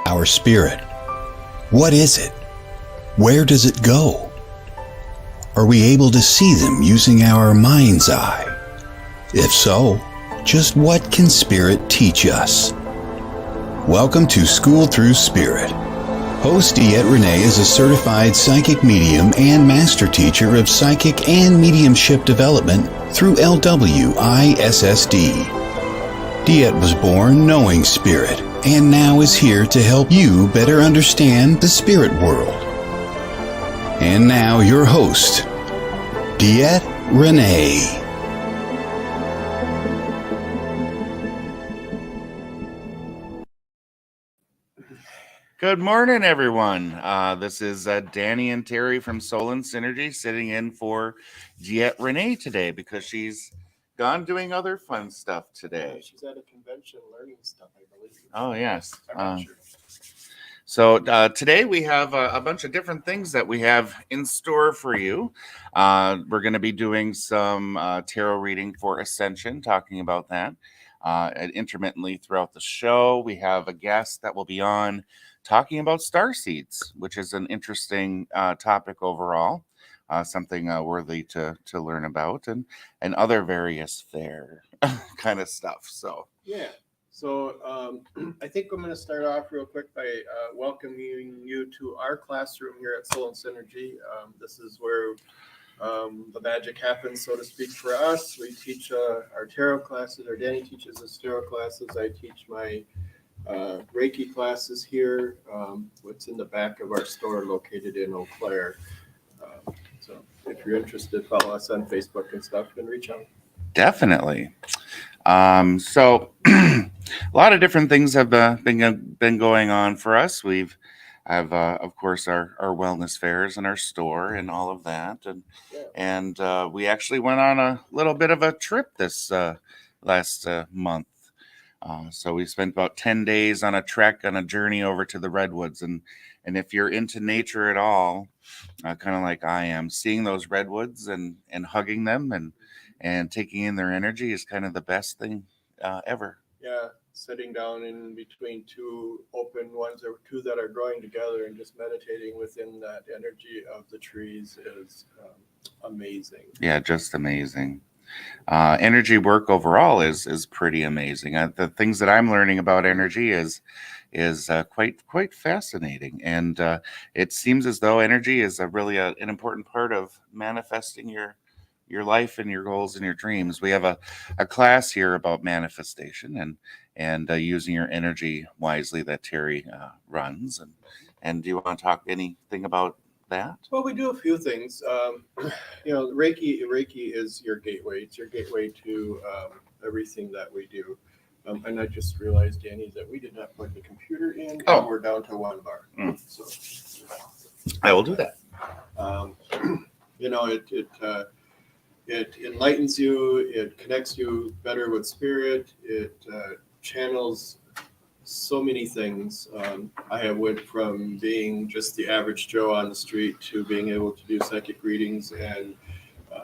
Our spirit. What is it? Where does it go? Are we able to see them using our mind's eye? If so, just what can spirit teach us? Welcome to Schooled Thru Spirit. Host DeEtte Ranae is a certified psychic medium and master teacher of psychic and mediumship development through LWISSD. DeEtte was born knowing spirit and now is here to help you better understand the spirit world. And now your host, DeEtte Ranae. Good morning, everyone. This is Danny and Terry from Soul and Synergy sitting in for DeEtte Ranae today because she's gone doing other fun stuff today. Yeah, she's at a convention learning stuff, I believe. Oh, yes. I'm not sure. So today we have a bunch of different things that we have in store for you. We're going to be doing some tarot reading for Ascension, talking about that intermittently throughout the show. We have a guest that will be on talking about star seeds, which is an interesting topic overall, something worthy to learn about, and other various fair kind of stuff. So yeah. So I think I'm going to start off real quick by welcoming you to our classroom here at Soul and Synergy. This is where the magic happens, so to speak, for us. We teach our tarot classes. Our Danny teaches us tarot classes. I teach my Reiki classes here. What's in the back of our store located in Eau Claire. So if you're interested, follow us on Facebook and stuff and reach out. definitely. So a lot of different things have been going on for us. We've have of course our wellness fairs and our store and all of that, and we actually went on a little bit of a trip this last month. So we spent about 10 days on a trek on a journey over to the redwoods, and if you're into nature at all, kind of like I am, seeing those redwoods and hugging them and taking in their energy is kind of the best thing ever. Yeah, sitting down in between two open ones or two that are growing together and just meditating within that energy of the trees is amazing. Yeah, just amazing. Energy work overall is pretty amazing. The things that I'm learning about energy is quite fascinating, and it seems as though energy is really an important part of manifesting your life and your goals and your dreams. We have a class here about manifestation and using your energy wisely that Terry runs. And do you want to talk anything about that? Well, we do a few things. Reiki is your gateway. It's your gateway to everything that we do. And I just realized, Danny, that we did not plug the computer in. Oh. And we're down to one bar. So I will do that. It enlightens you. It connects you better with spirit. It channels so many things. I have went from being just the average Joe on the street to being able to do psychic readings and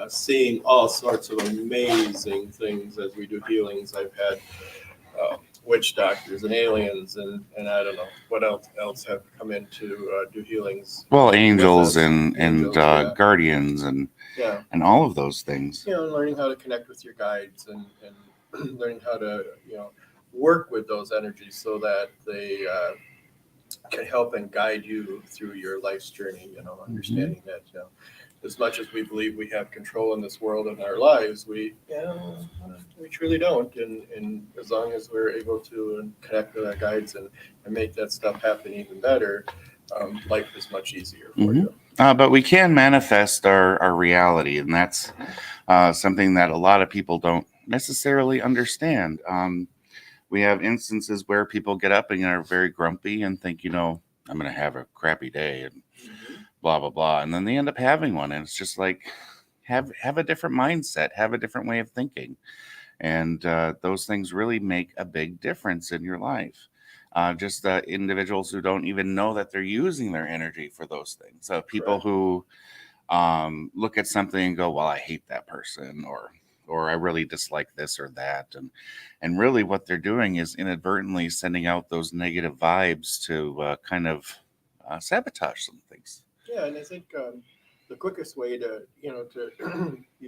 seeing all sorts of amazing things as we do healings. I've had witch doctors and aliens and I don't know what else have come in to do healings. Well, angels and yeah. guardians and all of those things. Learning how to connect with your guides and learning how to work with those energies so that they can help and guide you through your life's journey. Understanding that as much as we believe we have control in this world and our lives, we truly don't. And as long as we're able to connect with our guides and make that stuff happen even better, life is much easier for you. But we can manifest our reality, and that's something that a lot of people don't necessarily understand. We have instances where people get up and are very grumpy and think, I'm going to have a crappy day and blah, blah, blah. And then they end up having one. And it's just like, have a different mindset, have a different way of thinking. And those things really make a big difference in your life. Just individuals who don't even know that they're using their energy for those things. People who look at something and go, well, I hate that person, or or I really dislike this or that. And really what they're doing is inadvertently sending out those negative vibes to kind of sabotage some things. Yeah, and I think the quickest way to to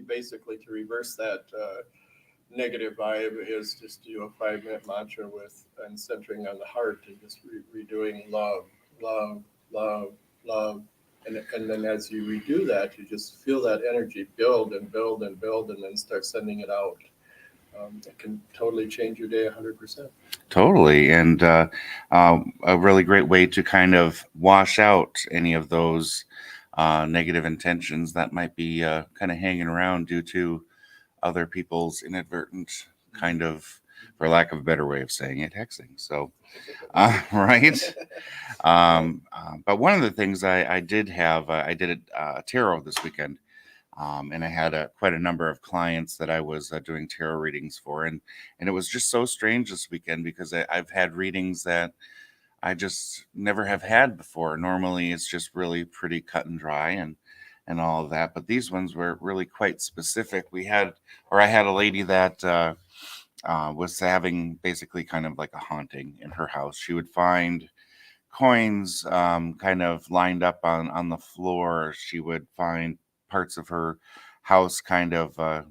basically to reverse that negative vibe is just do a 5-minute mantra with and centering on the heart and just redoing love, love, love, love. And then as you redo that, you just feel that energy build and build and build and then start sending it out. It can totally change your day 100%. Totally. And a really great way to kind of wash out any of those negative intentions that might be kind of hanging around due to other people's inadvertent kind of, for lack of a better way of saying it, hexing. So, right. But one of the things I did have, I did a tarot this weekend. And I had quite a number of clients that I was doing tarot readings for. And it was just so strange this weekend because I've had readings that I just never have had before. Normally, it's just really pretty cut and dry and all of that. But these ones were really quite specific. I had a lady that was having basically kind of like a haunting in her house. She would find coins kind of lined up on the floor. She would find parts of her house kind of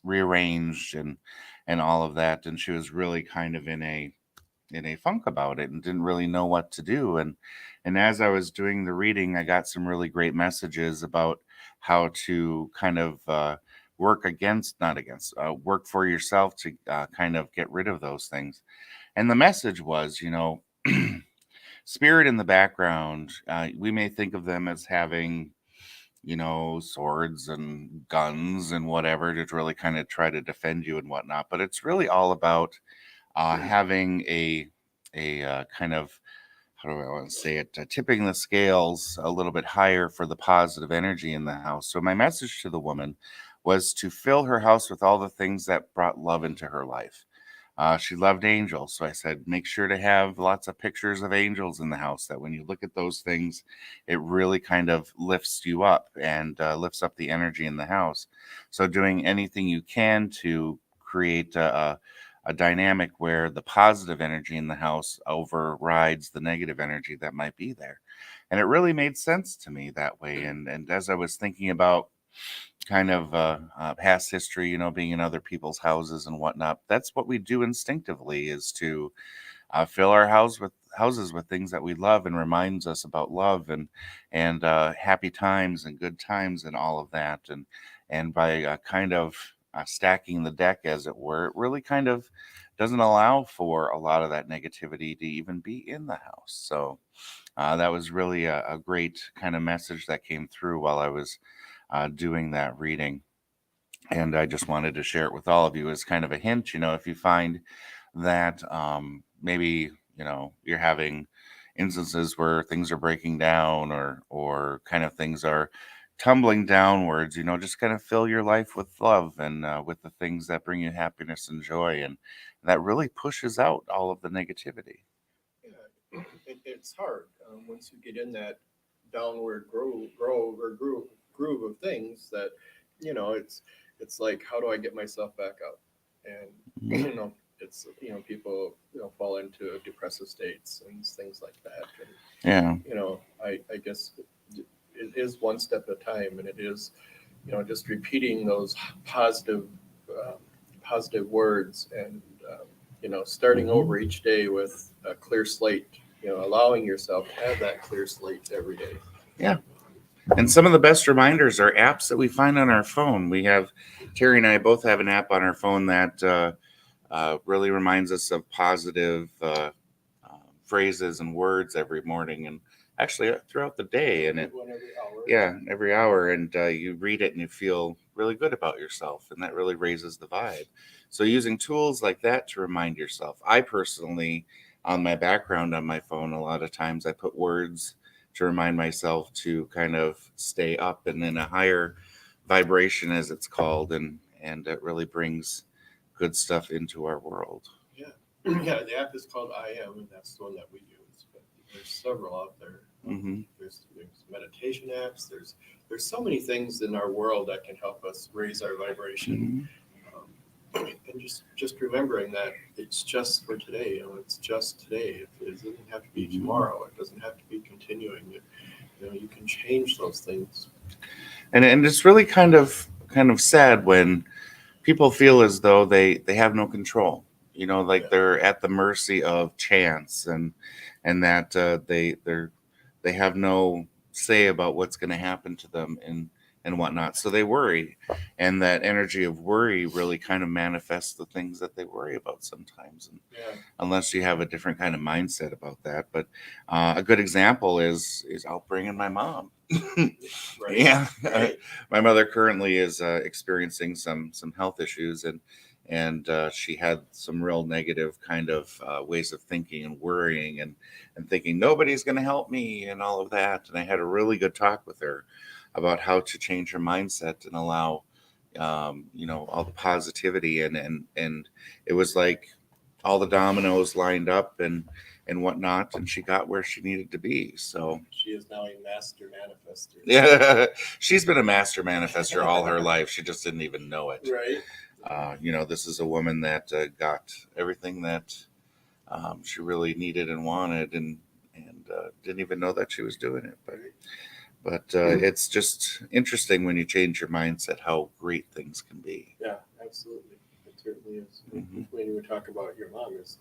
rearranged and all of that. And she was really kind of in a funk about it and didn't really know what to do. And as I was doing the reading, I got some really great messages about how to kind of work work for yourself to kind of get rid of those things. And the message was, spirit in the background, we may think of them as having, swords and guns and whatever to really kind of try to defend you and whatnot. But it's really all about having a kind of, how do I want to say it, tipping the scales a little bit higher for the positive energy in the house. So my message to the woman was to fill her house with all the things that brought love into her life. She loved angels. So I said, make sure to have lots of pictures of angels in the house, that when you look at those things, it really kind of lifts you up and lifts up the energy in the house. So doing anything you can to create a dynamic where the positive energy in the house overrides the negative energy that might be there. And it really made sense to me that way. And as I was thinking about kind of past history, being in other people's houses and whatnot, that's what we do instinctively, is to fill our houses with things that we love and reminds us about love and happy times and good times and all of that. And by kind of stacking the deck, as it were, it really kind of doesn't allow for a lot of that negativity to even be in the house. So that was really a great kind of message that came through while I was doing that reading. And I just wanted to share it with all of you as kind of a hint. If you find that maybe you're having instances where things are breaking down or kind of things are tumbling downwards, just kind of fill your life with love and with the things that bring you happiness and joy, and that really pushes out all of the negativity. Yeah, it's hard once you get in that downward groove of things that it's like, how do I get myself back up? And it's people fall into depressive states and things like that. And, Yeah. I guess it is one step at a time, and it is just repeating those positive words and starting over each day with a clear slate. Allowing yourself to have that clear slate every day. Yeah. And some of the best reminders are apps that we find on our phone. Terry and I both have an app on our phone that really reminds us of positive phrases and words every morning, and actually throughout the day. And every hour. And you read it and you feel really good about yourself, and that really raises the vibe. So using tools like that to remind yourself. I personally, on my background on my phone, a lot of times I put words to remind myself to kind of stay up and in a higher vibration, as it's called, and it really brings good stuff into our world. Yeah, yeah. The app is called I Am, and that's the one that we use. but there's several out there. Mm-hmm. There's meditation apps. There's so many things in our world that can help us raise our vibration. And just remembering that it's just for today. It's just today. It doesn't have to be tomorrow. It doesn't have to be continuing. You can change those things. And it's really kind of sad when people feel as though they have no control. Like they're at the mercy of chance, and that they have no say about what's going to happen to them and whatnot. So they worry, and that energy of worry really kind of manifests the things that they worry about sometimes. And unless you have a different kind of mindset about that. But a good example is I'll bring in my mom. Right. Yeah. Right. My mother currently is experiencing some health issues, and she had some real negative kind of ways of thinking and worrying and thinking nobody's going to help me and all of that. And I had a really good talk with her about how to change her mindset and allow all the positivity, and it was like all the dominoes lined up and whatnot, and she got where she needed to be. So she is now a master manifester. Yeah, she's been a master manifester all her life. She just didn't even know it. Right. This is a woman that got everything that she really needed and wanted, and didn't even know that she was doing it. But it's just interesting when you change your mindset how great things can be. Yeah, absolutely. It certainly is. Mm-hmm. When you talk about your mom, is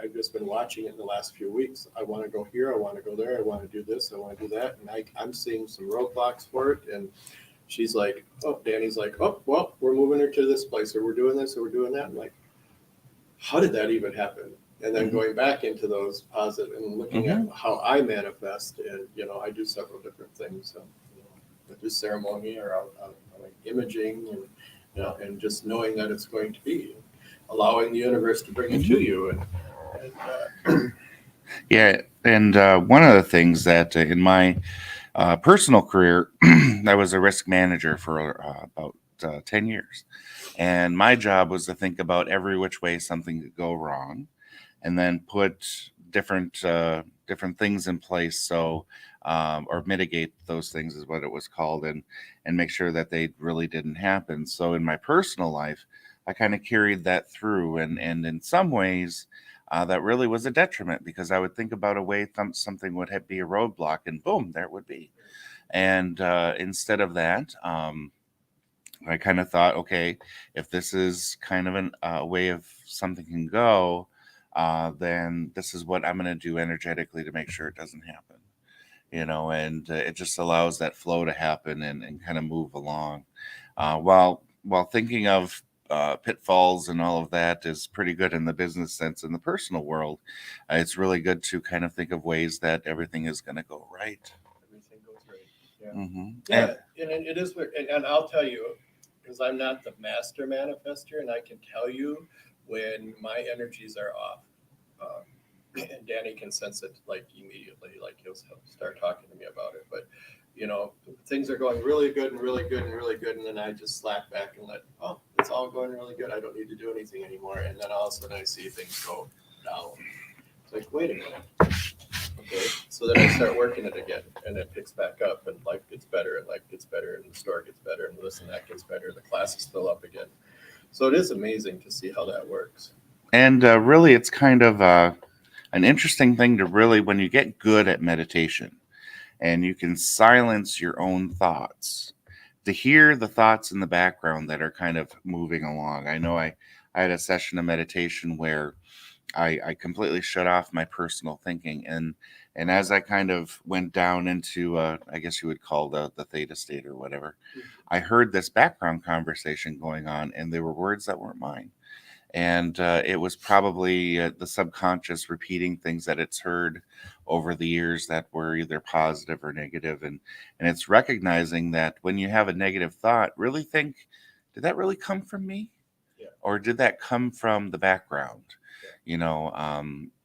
I've just been watching it in the last few weeks. I want to go here. I want to go there. I want to do this. I want to do that. And I'm seeing some roadblocks for it. And she's like, oh, Danny's like, oh, well, we're moving her to this place, or we're doing this, or we're doing that. I'm like, how did that even happen? And then going back into those positive and looking at how I manifest, and I do several different things. So, I do ceremony, or I'll like imaging, and just knowing that it's going to be, allowing the universe to bring it to you, Yeah, and one of the things that in my personal career, I was a risk manager for about 10 years, and my job was to think about every which way something could go wrong, and then put different things in place, so or mitigate those things is what it was called, and make sure that they really didn't happen. So in my personal life, I kind of carried that through, and in some ways that really was a detriment, because I would think about a way something would be a roadblock, and boom, there it would be. And instead of that, I kind of thought, okay, if this is kind of a way of something can go, then this is what I'm going to do energetically to make sure it doesn't happen. And it just allows that flow to happen and kind of move along. While thinking of pitfalls and all of that is pretty good in the business sense. In the personal world, it's really good to kind of think of ways that everything is going to go right. Everything goes right. Yeah. Mm-hmm. Yeah, and it is, and I'll tell you, because I'm not the master manifester, and I can tell you when my energies are off. And Danny can sense it like immediately, like he'll start talking to me about it. But things are going really good and really good and really good, and then I just slack back and it's all going really good. I don't need to do anything anymore. And then all of a sudden I see things go down. It's like, wait a minute. Okay. So then I start working it again, and it picks back up, and life gets better, and the store gets better, and this and that gets better. The classes fill up again. So it is amazing to see how that works. And really, it's kind of an interesting thing to really, when you get good at meditation and you can silence your own thoughts, to hear the thoughts in the background that are kind of moving along. I know I had a session of meditation where I completely shut off my personal thinking, and as I kind of went down into I guess you would call the theta state or whatever, I heard this background conversation going on, and there were words that weren't mine. And it was probably the subconscious repeating things that it's heard over the years that were either positive or negative. And it's recognizing that when you have a negative thought, really think, did that really come from me? Yeah. Or did that come from the background?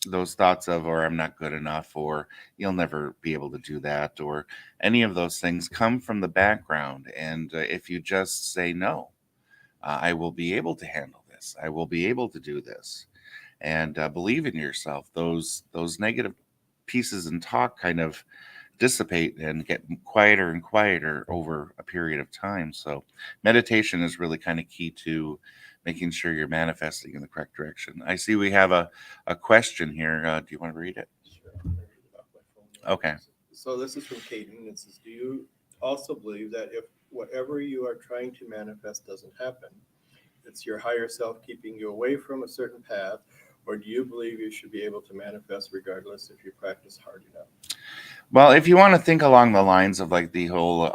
Those thoughts of, or I'm not good enough, or you'll never be able to do that, or any of those things come from the background. And if you just say, no, I will be able to handle this, I will be able to do this. and believe in yourself, those negative pieces and talk kind of dissipate and get quieter and quieter over a period of time. So meditation is really kind of key to making sure you're manifesting in the correct direction. I see we have a question here. Do you want to read it? Sure. I'm gonna read it off my phone. Okay. So this is from Caden. It says, do you also believe that if whatever you are trying to manifest doesn't happen, it's your higher self keeping you away from a certain path, or do you believe you should be able to manifest regardless if you practice hard enough? Well, if you want to think along the lines of like the whole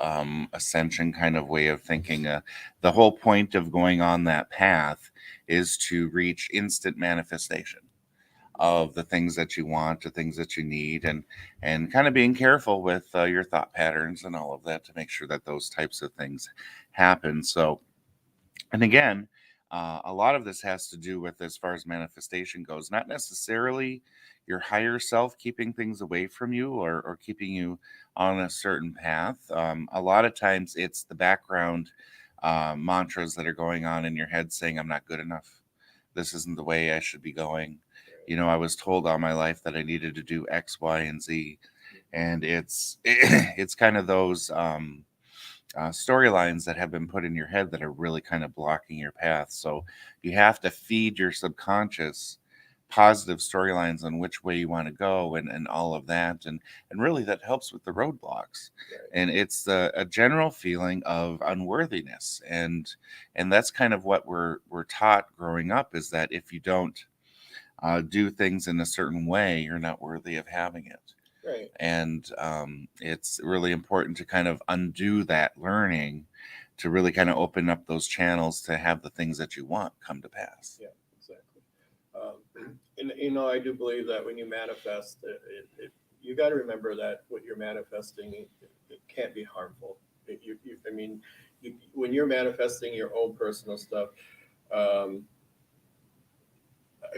ascension kind of way of thinking, the whole point of going on that path is to reach instant manifestation of the things that you want, the things that you need, and kind of being careful with your thought patterns and all of that to make sure that those types of things happen. So, and again, a lot of this has to do with, as far as manifestation goes, not necessarily your higher self keeping things away from you or keeping you on a certain path. A lot of times it's the background mantras that are going on in your head saying, I'm not good enough. This isn't the way I should be going. You know, I was told all my life that I needed to do X, Y, and Z. And it's kind of those storylines that have been put in your head that are really kind of blocking your path. So you have to feed your subconscious positive storylines on which way you want to go and all of that. And really that helps with the roadblocks. And it's a general feeling of unworthiness. And that's kind of what we're taught growing up, is that if you don't do things in a certain way, you're not worthy of having it. Right. And it's really important to kind of undo that learning to really kind of open up those channels to have the things that you want come to pass. Yeah, exactly. And you know, I do believe that when you manifest, you got to remember that what you're manifesting, it can't be harmful. When you're manifesting your own personal stuff, I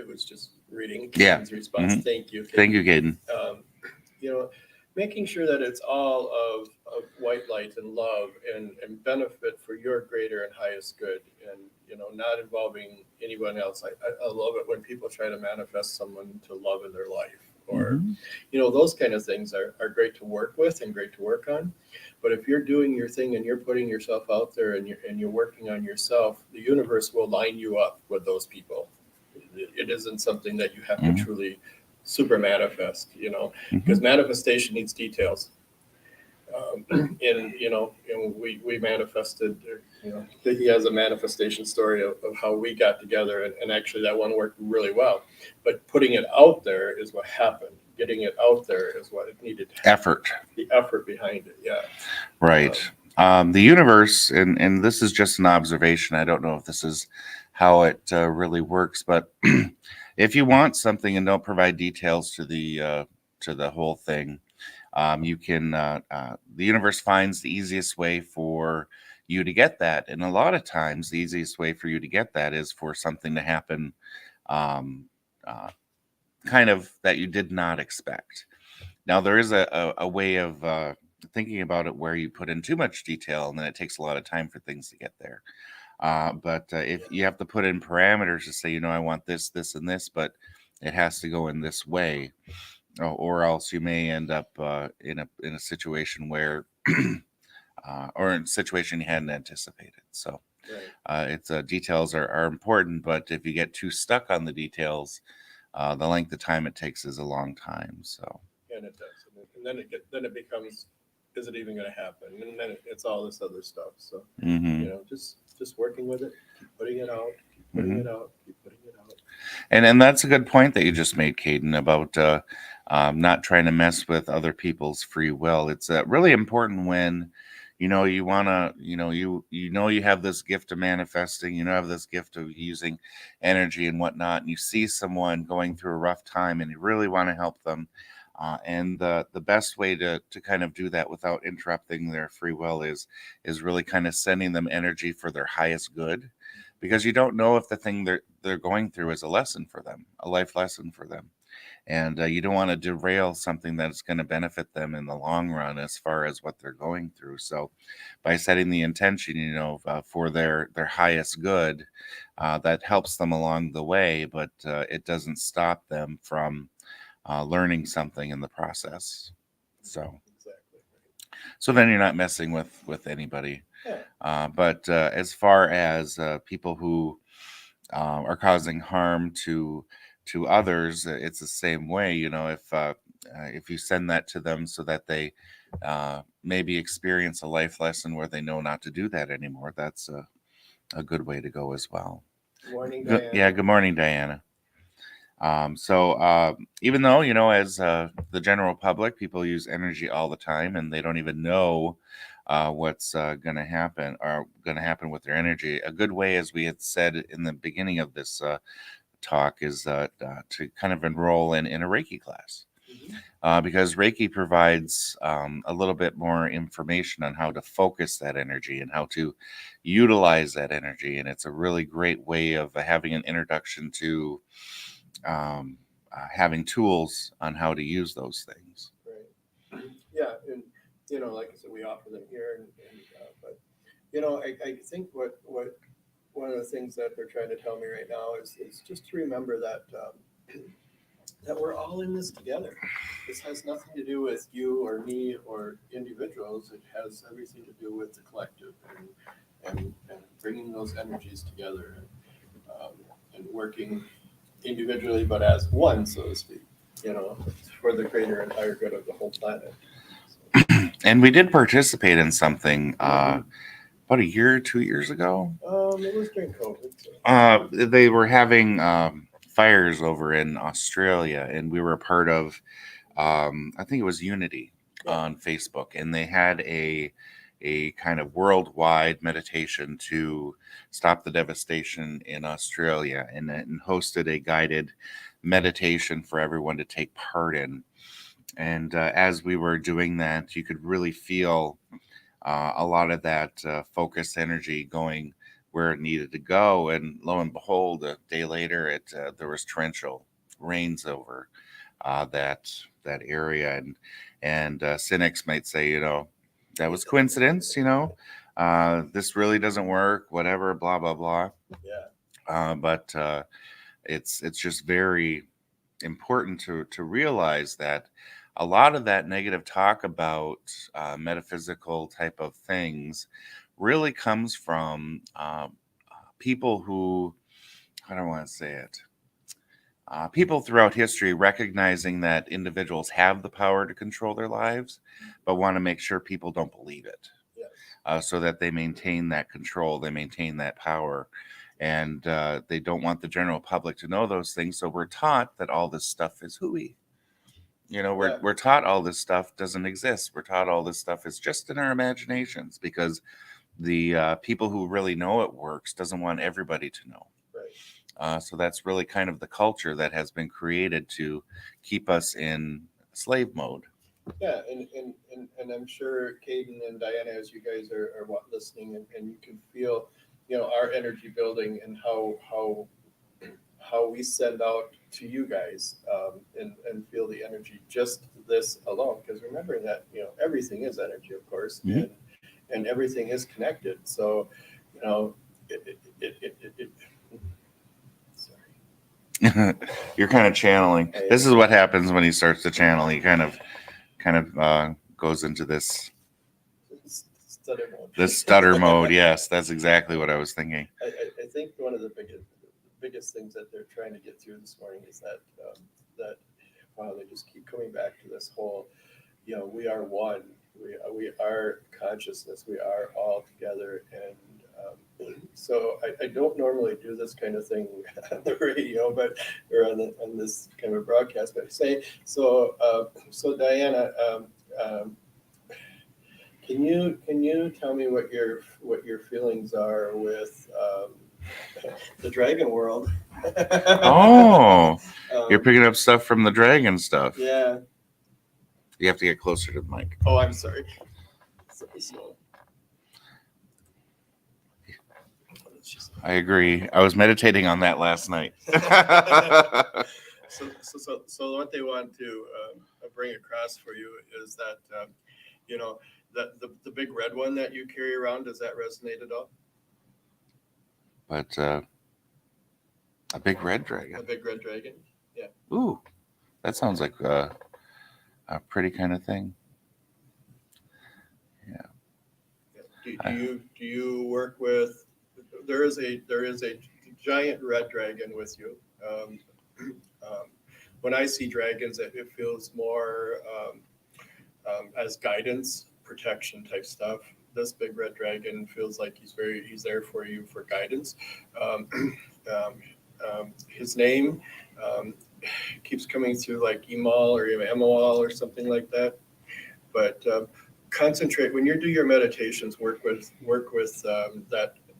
was just reading Caden's response. Mm-hmm. Thank you. Thank you, Caden. You know, making sure that it's all of white light and love and benefit for your greater and highest good, and you know, not involving anyone else. I love it when people try to manifest someone to love in their life, or you know, those kind of things are great to work with and great to work on. But if you're doing your thing and you're putting yourself out there and you're working on yourself, the universe will line you up with those people. It isn't something that you have to truly super manifest, you know, because manifestation needs details. And you know, and we manifested, you know, he has a manifestation story of how we got together, and actually that one worked really well. But putting it out there is what happened. Getting it out there is what it needed to happen. Effort. The effort behind it, yeah. Right. The universe, and this is just an observation. I don't know if this is how it really works, but if you want something and don't provide details to the whole thing, you can. The universe finds the easiest way for you to get that, and a lot of times the easiest way for you to get that is for something to happen, kind of that you did not expect. Now there is a way of thinking about it where you put in too much detail, and then it takes a lot of time for things to get there. But if you have to put in parameters to say, you know, I want this, this, and this, but it has to go in this way, or else you may end up in a situation where, or in a situation you hadn't anticipated. So, it's details are important, but if you get too stuck on the details, the length of time it takes is a long time. So, and it does, and then it becomes, is it even going to happen? And then it's all this other stuff. So, you know, just working with it, keep putting it out, keep putting it out, keep putting it out. And that's a good point that you just made, Caden, about not trying to mess with other people's free will. It's really important when, you know, you want to, you know, you have this gift of manifesting, you know, have this gift of using energy and whatnot, and you see someone going through a rough time and you really want to help them. And the best way to kind of do that without interrupting their free will is really kind of sending them energy for their highest good, because you don't know if the thing they're going through is a lesson for them, a life lesson for them. and you don't want to derail something that's going to benefit them in the long run as far as what they're going through. So by setting the intention, for their highest good, that helps them along the way, but it doesn't stop them from learning something in the process. So Exactly. so then you're not messing with anybody. Yeah. But as far as people who are causing harm to others, it's the same way. If you send that to them so that they maybe experience a life lesson where they know not to do that anymore, that's a good way to go as well. Good morning, Diana. Yeah, good morning, Diana. So even though, as the general public, people use energy all the time and they don't even know what's going to happen with their energy. A good way, as we had said in the beginning of this talk, is to kind of enroll in a Reiki class. Because Reiki provides a little bit more information on how to focus that energy and how to utilize that energy. And it's a really great way of having an introduction to having tools on how to use those things. Right. Yeah, and like I said, we offer them here, but I think what one of the things that they're trying to tell me right now is just to remember that that we're all in this together. This has nothing to do with you or me or individuals. It has everything to do with the collective and bringing those energies together and working individually, but as one, so to speak, for the greater and higher good of the whole planet. So. And we did participate in something about a year or 2 years ago. It was during COVID. So. They were having fires over in Australia, and we were a part of, I think it was Unity on Facebook, and they had a kind of worldwide meditation to stop the devastation in Australia, and hosted a guided meditation for everyone to take part in. And as we were doing that, you could really feel a lot of that focused energy going where it needed to go. And lo and behold, a day later, there was torrential rains over that area, and cynics might say, that was coincidence, this really doesn't work, whatever, blah, blah, blah. Yeah. But it's just very important to realize that a lot of that negative talk about metaphysical type of things really comes from people who, I don't want to say it, people throughout history recognizing that individuals have the power to control their lives, but want to make sure people don't believe it. Yes. So that they maintain that control, they maintain that power, and they don't want the general public to know those things. So we're taught that all this stuff is hooey. We're taught all this stuff doesn't exist. We're taught all this stuff is just in our imaginations because the people who really know it works doesn't want everybody to know. Right. So that's really kind of the culture that has been created to keep us in slave mode. Yeah, and I'm sure Caden and Diana, as you guys are listening, and you can feel, our energy building and how we send out to you guys and feel the energy, just this alone. Because remember that, everything is energy, of course, and everything is connected. So, sorry. You're kind of channeling. This is what happens when he starts to channel. He kind of goes into this stutter mode. This stutter mode. Yes, that's exactly what I was thinking. I think one of the biggest things that they're trying to get through this morning is that they just keep coming back to this whole, we are one. We are consciousness. We are all together. And so I don't normally do this kind of thing on the radio, or on this kind of broadcast. But I say so. So Diana, can you tell me what your feelings are with the dragon world? Oh, you're picking up stuff from the dragon stuff. Yeah. You have to get closer to the mic. Oh, I'm sorry. So. I agree. I was meditating on that last night. So what they want to bring across for you is that, that the big red one that you carry around, does that resonate at all? But a big red A dragon. big red dragon? Yeah. Ooh, that sounds like a pretty kind of thing. Do you work with? There is a giant red dragon with you. When I see dragons, it feels more as guidance, protection type stuff. This big red dragon feels like he's there for you for guidance. His name keeps coming through like Emal or Emoal or something like that. But concentrate when you do your meditations. Work with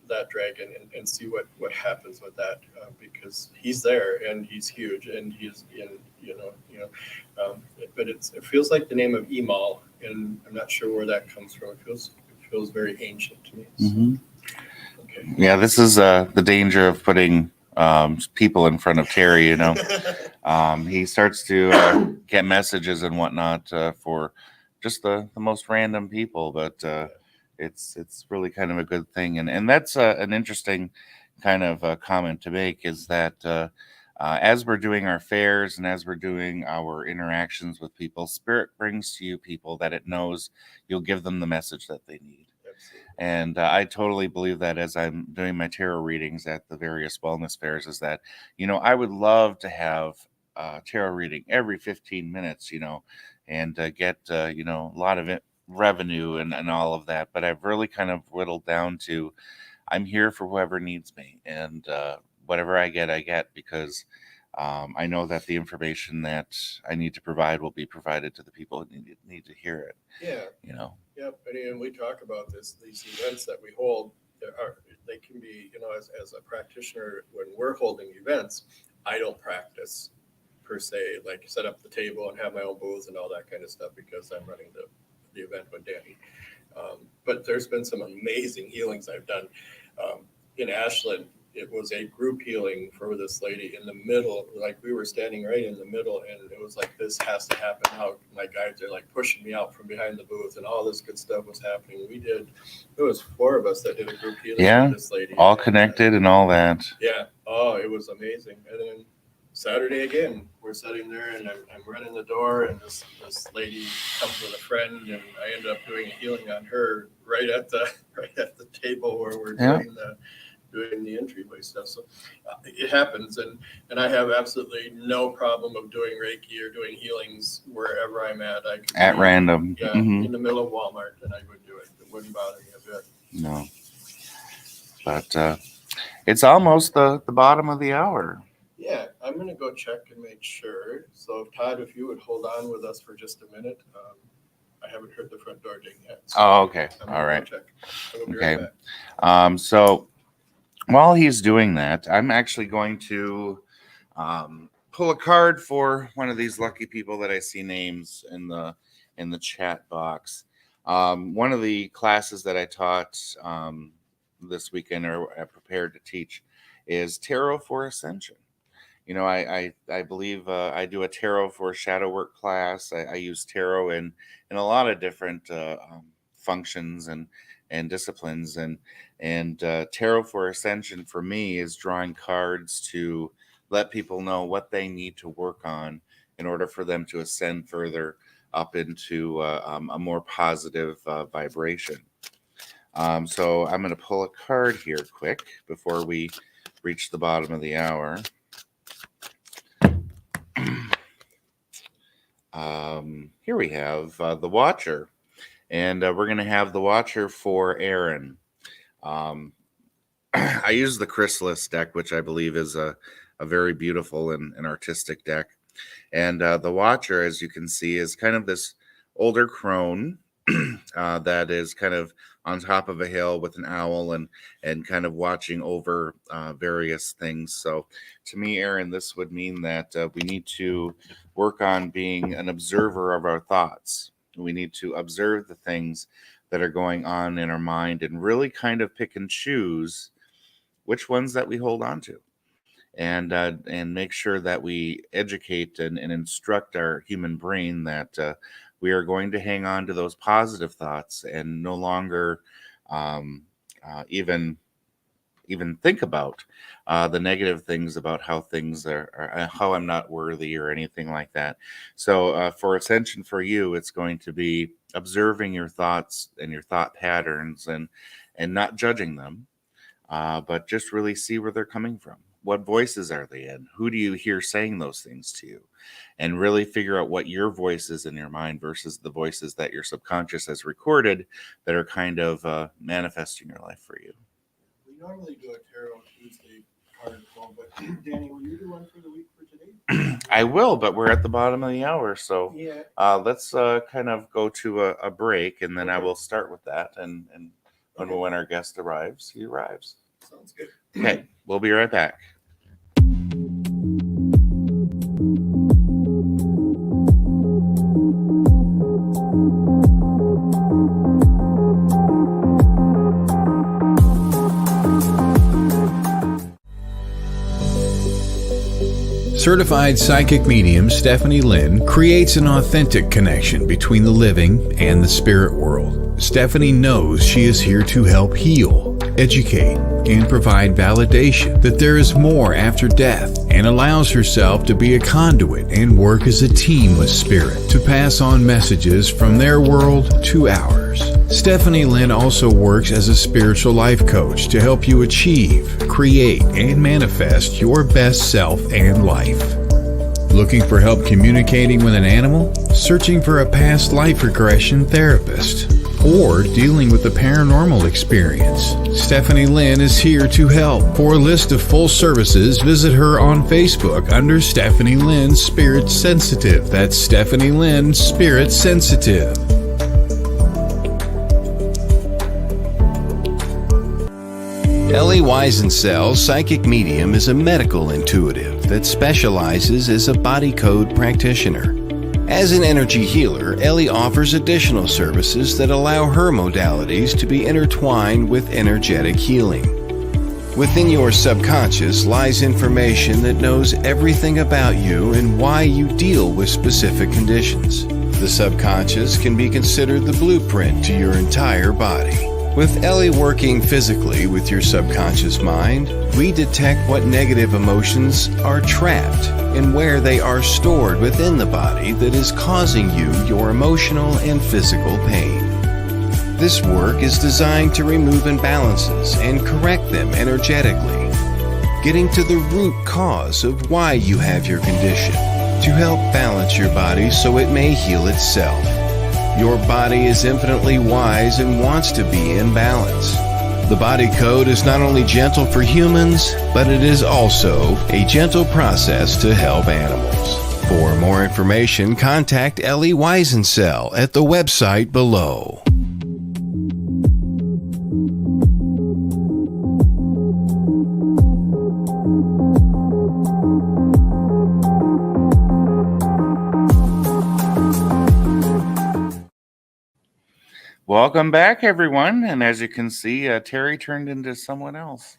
that dragon and see what happens with that, because he's there and he's huge and he's but it feels like the name of Emal, and I'm not sure where that comes from. It feels very ancient to me. Mm-hmm. Okay. Yeah, this is the danger of putting people in front of Terry. He starts to get messages and whatnot for just the most random people, but it's really kind of a good thing, and that's an interesting kind of comment to make, is that as we're doing our fairs and as we're doing our interactions with people, Spirit brings to you people that it knows you'll give them the message that they need. Absolutely. And I totally believe that as I'm doing my tarot readings at the various wellness fairs, is that, I would love to have tarot reading every 15 minutes, and get, a lot of revenue and all of that. But I've really kind of whittled down to, I'm here for whoever needs me. And whatever I get, because I know that the information that I need to provide will be provided to the people that need to hear it. Yeah. Yep. And we talk about these events that we hold. They can be, as a practitioner, when we're holding events, I don't practice per se, like set up the table and have my own booths and all that kind of stuff, because I'm running the event with Danny. But there's been some amazing healings I've done. In Ashland, it was a group healing for this lady in the middle. Like, we were standing right in the middle, and it was like, this has to happen now. My guides are like pushing me out from behind the booth, and all this good stuff was happening. It was 4 of us that did a group healing for this lady. All connected and all that. Yeah. Oh, it was amazing. And then Saturday again, we're sitting there, and I'm running the door, and this lady comes with a friend, and I ended up doing a healing on her right at the table where we're doing the entryway stuff. So it happens, and I have absolutely no problem of doing Reiki or doing healings wherever I'm at. I could at random. Yeah, Mm-hmm. in the middle of Walmart, and I would do it. It wouldn't bother me a bit. No. But it's almost the bottom of the hour. Yeah, I'm going to go check and make sure. So, Todd, if you would hold on with us for just a minute. I haven't heard the front door ding yet. So Okay. All right. check. I will be Okay. right back. So while he's doing that, I'm actually going to pull a card for one of these lucky people that I see names in the chat box. One of the classes that I taught this weekend, or I prepared to teach, is Tarot for Ascension. I believe I do a tarot for shadow work class. I use tarot in a lot of different functions and disciplines, and tarot for ascension for me is drawing cards to let people know what they need to work on in order for them to ascend further up into a more positive vibration. So I'm going to pull a card here quick before we reach the bottom of the hour. Here we have the Watcher, and we're going to have the Watcher for Aaron. I use the Chrysalis deck, which I believe is a very beautiful and artistic deck. And the Watcher, as you can see, is kind of this older crone that is kind of on top of a hill with an owl and kind of watching over various things. So to me, Aaron, this would mean that we need to work on being an observer of our thoughts. We need to observe the things that are going on in our mind and really kind of pick and choose which ones that we hold on to. and make sure that we educate and instruct our human brain that we are going to hang on to those positive thoughts and no longer um, even think about the negative things about how things are how I'm not worthy or anything like that. So for attention for you, it's going to be observing your thoughts and your thought patterns and not judging them, but just really see where they're coming from. What voices are they in? Who do you hear saying those things to you? And really figure out what your voice is in your mind versus the voices that your subconscious has recorded that are kind of manifesting your life for you. We normally do a Tarot Tuesday card call, but Danny, will you do one for the week for today? I will, but we're at the bottom of the hour, so Yeah. let's kind of go to a break, and then I will start with that. And when our guest arrives, he arrives. Sounds good. Okay, we'll be right back. Certified psychic medium Stephanie Lynn creates an authentic connection between the living and the spirit world. Stephanie knows she is here to help heal, educate, and provide validation that there is more after death, and allows herself to be a conduit and work as a team with spirit to pass on messages from their world to ours. Stephanie Lynn also works as a spiritual life coach to help you achieve, create, and manifest your best self and life. Looking for help communicating with an animal? Searching for a past life regression therapist? Or dealing with a paranormal experience? Stephanie Lynn is here to help. For a list of full services, visit her on Facebook under Stephanie Lynn Spirit Sensitive. That's Stephanie Lynn Spirit Sensitive. Ellie Weisensell's psychic medium is a medical intuitive that specializes as a body code practitioner. As an energy healer, Ellie offers additional services that allow her modalities to be intertwined with energetic healing. Within your subconscious lies information that knows everything about you and why you deal with specific conditions. The subconscious can be considered the blueprint to your entire body. With Ellie working physically with your subconscious mind, we detect what negative emotions are trapped and where they are stored within the body that is causing you your emotional and physical pain. This work is designed to remove imbalances and correct them energetically, getting to the root cause of why you have your condition, to help balance your body so it may heal itself. Your body is infinitely wise and wants to be in balance. The body code is not only gentle for humans, but it is also a gentle process to help animals. For more information, contact Ellie Weisensell at the website below. Welcome back, everyone. And as you can see, Terry turned into someone else.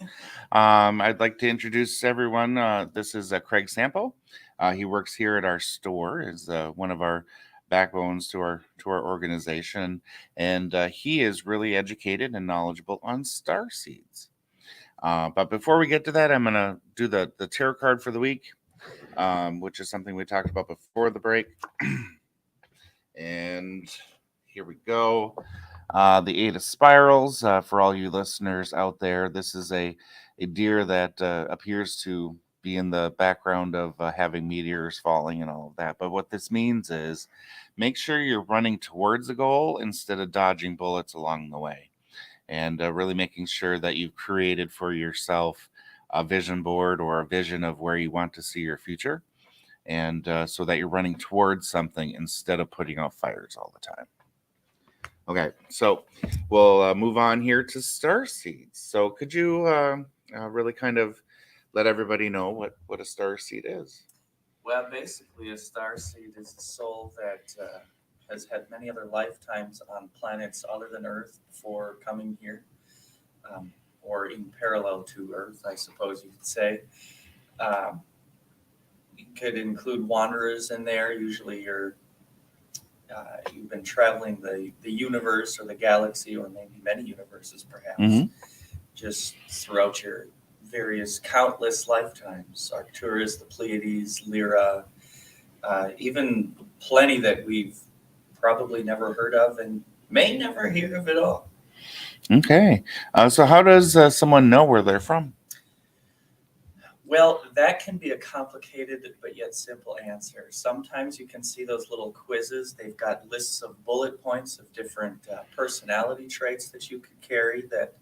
I'd like to introduce everyone. This is Craig Sampo. He works here at our store, is one of our backbones to our organization, and he is really educated and knowledgeable on star seeds. But before we get to that, I'm going to do the tarot card for the week, which is something we talked about before the break. And here we go. The Eight of Spirals. For all you listeners out there, this is a deer that appears to be in the background of having meteors falling and all of that. But what this means is make sure you're running towards the goal instead of dodging bullets along the way. And really making sure that you've created for yourself a vision board or a vision of where you want to see your future. And so that you're running towards something instead of putting out fires all the time. Okay, so we'll move on here to star seeds. So could you really kind of let everybody know what a star seed is? Well, basically, a star seed is a soul that has had many other lifetimes on planets other than Earth before coming here, or in parallel to Earth, I suppose you could say. You could include wanderers in there. Usually you've been traveling the universe or the galaxy, or maybe many universes perhaps, Mhm. just throughout your various countless lifetimes. Arcturus, the Pleiades, Lyra, even plenty that we've probably never heard of and may never hear of at all. Okay. So how does someone know where they're from? Well, that can be a complicated but yet simple answer. Sometimes you can see those little quizzes. They've got lists of bullet points of different personality traits that you could carry that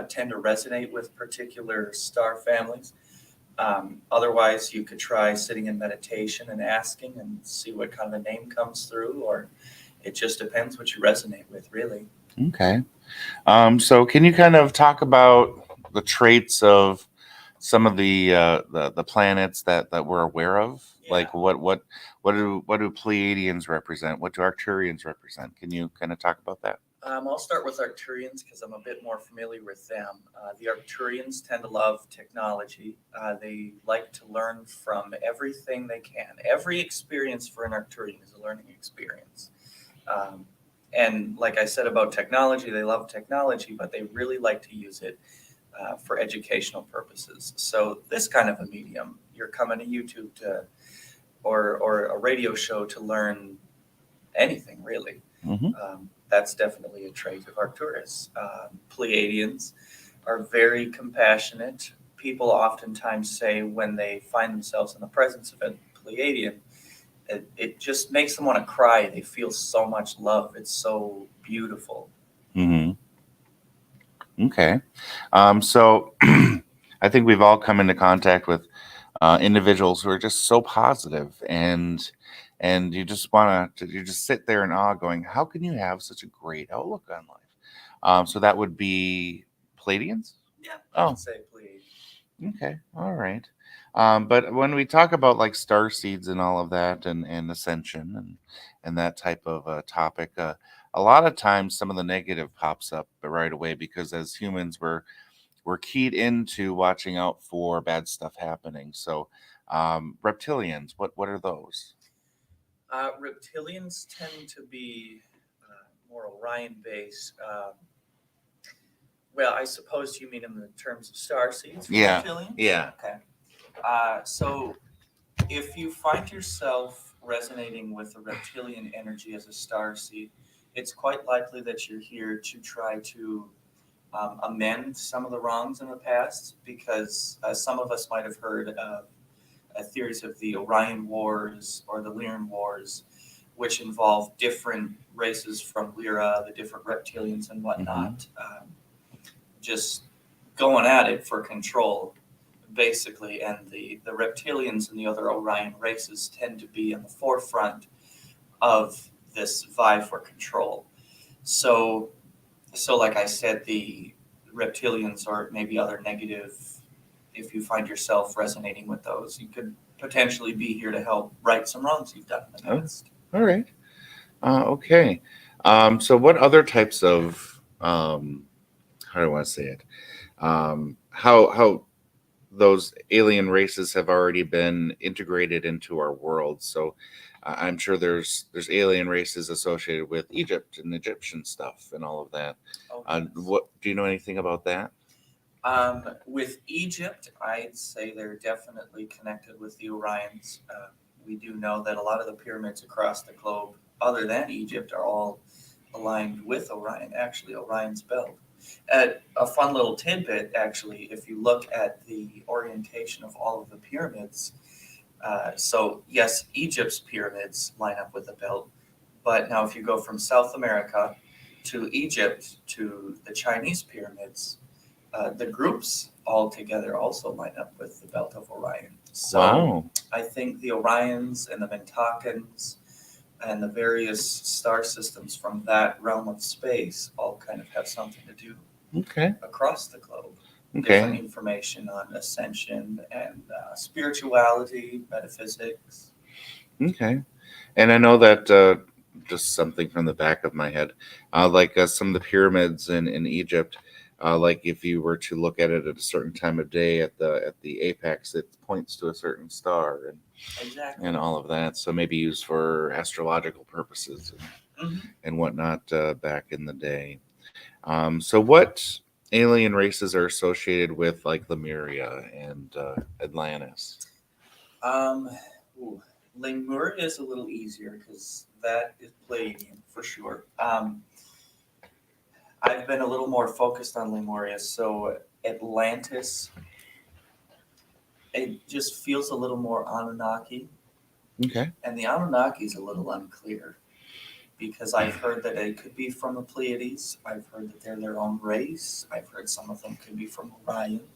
tend to resonate with particular star families. Otherwise, you could try sitting in meditation and asking and see what kind of a name comes through, or it just depends what you resonate with, really. Okay. So can you kind of talk about the traits of some of the planets that we're aware of? Yeah. Like what do Pleiadians represent? What do Arcturians represent? Can you kind of talk about that? I'll start with Arcturians because I'm a bit more familiar with them. The Arcturians tend to love technology. They like to learn from everything they can. Every experience for an Arcturian is a learning experience. And like I said about technology, they love technology, but they really like to use it for educational purposes. So this kind of a medium, you're coming to YouTube or a radio show to learn anything, really. Mm-hmm. That's definitely a trait of Arcturus. Pleiadians are very compassionate. People oftentimes say when they find themselves in the presence of a Pleiadian, it just makes them want to cry. They feel so much love. It's so beautiful. Mm-hmm. Okay. So I think we've all come into contact with individuals who are just so positive, and you just want to you just sit there in awe, going, "How can you have such a great outlook on life?" So that would be Pleiadians. Yeah, I Oh, would say Pleiadian. okay, all right. But when we talk about like star seeds and all of that, and ascension and that type of topic, a lot of times some of the negative pops up right away because as humans we're keyed into watching out for bad stuff happening. So reptilians, what are those? Reptilians tend to be more Orion-based. Well, I suppose you mean in the terms of star seeds for Yeah, reptilians? yeah. Okay. So if you find yourself resonating with the reptilian energy as a star seed, it's quite likely that you're here to try to amend some of the wrongs in the past, because some of us might have heard of theories of the Orion Wars or the Lyran Wars, which involve different races from Lyra, the different reptilians and whatnot, just going at it for control, basically. And the reptilians and the other Orion races tend to be in the forefront of this vie for control. So like I said, the reptilians or maybe other negative, if you find yourself resonating with those, you could potentially be here to help right some wrongs you've done in the past. All right. Okay. So what other types of how do I want to say it? How those alien races have already been integrated into our world. So I'm sure there's alien races associated with Egypt and Egyptian stuff and all of that. Oh, yes. What do you know anything about that? With Egypt, I'd say they're definitely connected with the Orions. We do know that a lot of the pyramids across the globe, other than Egypt, are all aligned with Orion, actually Orion's belt. A fun little tidbit, actually, if you look at the orientation of all of the pyramids, so yes, Egypt's pyramids line up with the belt, but now if you go from South America to Egypt to the Chinese pyramids, the groups all together also line up with the belt of Orion. So Wow. I think the Orions and the Mintakans and the various star systems from that realm of space all kind of have something to do Okay. across the globe. Okay. Different information on ascension and spirituality, metaphysics. Okay. And I know that just something from the back of my head, like some of the pyramids in Egypt, Like if you were to look at it at a certain time of day at the apex, it points to a certain star Exactly. and all of that. So maybe used for astrological purposes and whatnot back in the day. So what alien races are associated with like Lemuria and Atlantis? Ooh, Lemuria is a little easier because that is Palladium for sure. I've been a little more focused on Lemuria, so Atlantis, it just feels a little more Anunnaki, Okay. and the Anunnaki is a little unclear because I've heard that it could be from the Pleiades. I've heard that they're their own race. I've heard some of them could be from Orion.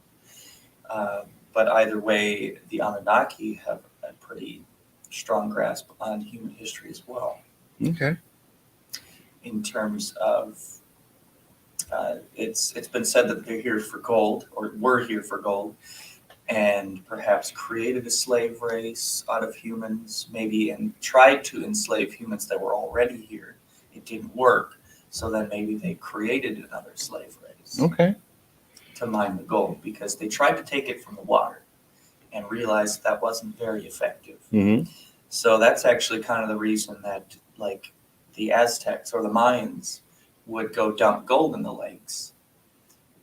But either way, the Anunnaki have a pretty strong grasp on human history as well, Okay. in terms of it's been said that they're here for gold, or were here for gold, and perhaps created a slave race out of humans, maybe, and tried to enslave humans that were already here. It didn't work, so then maybe they created another slave race Okay. to mine the gold because they tried to take it from the water and realized that wasn't very effective. Mm-hmm. So that's actually kind of the reason that, like, the Aztecs or the Mayans would go dump gold in the lakes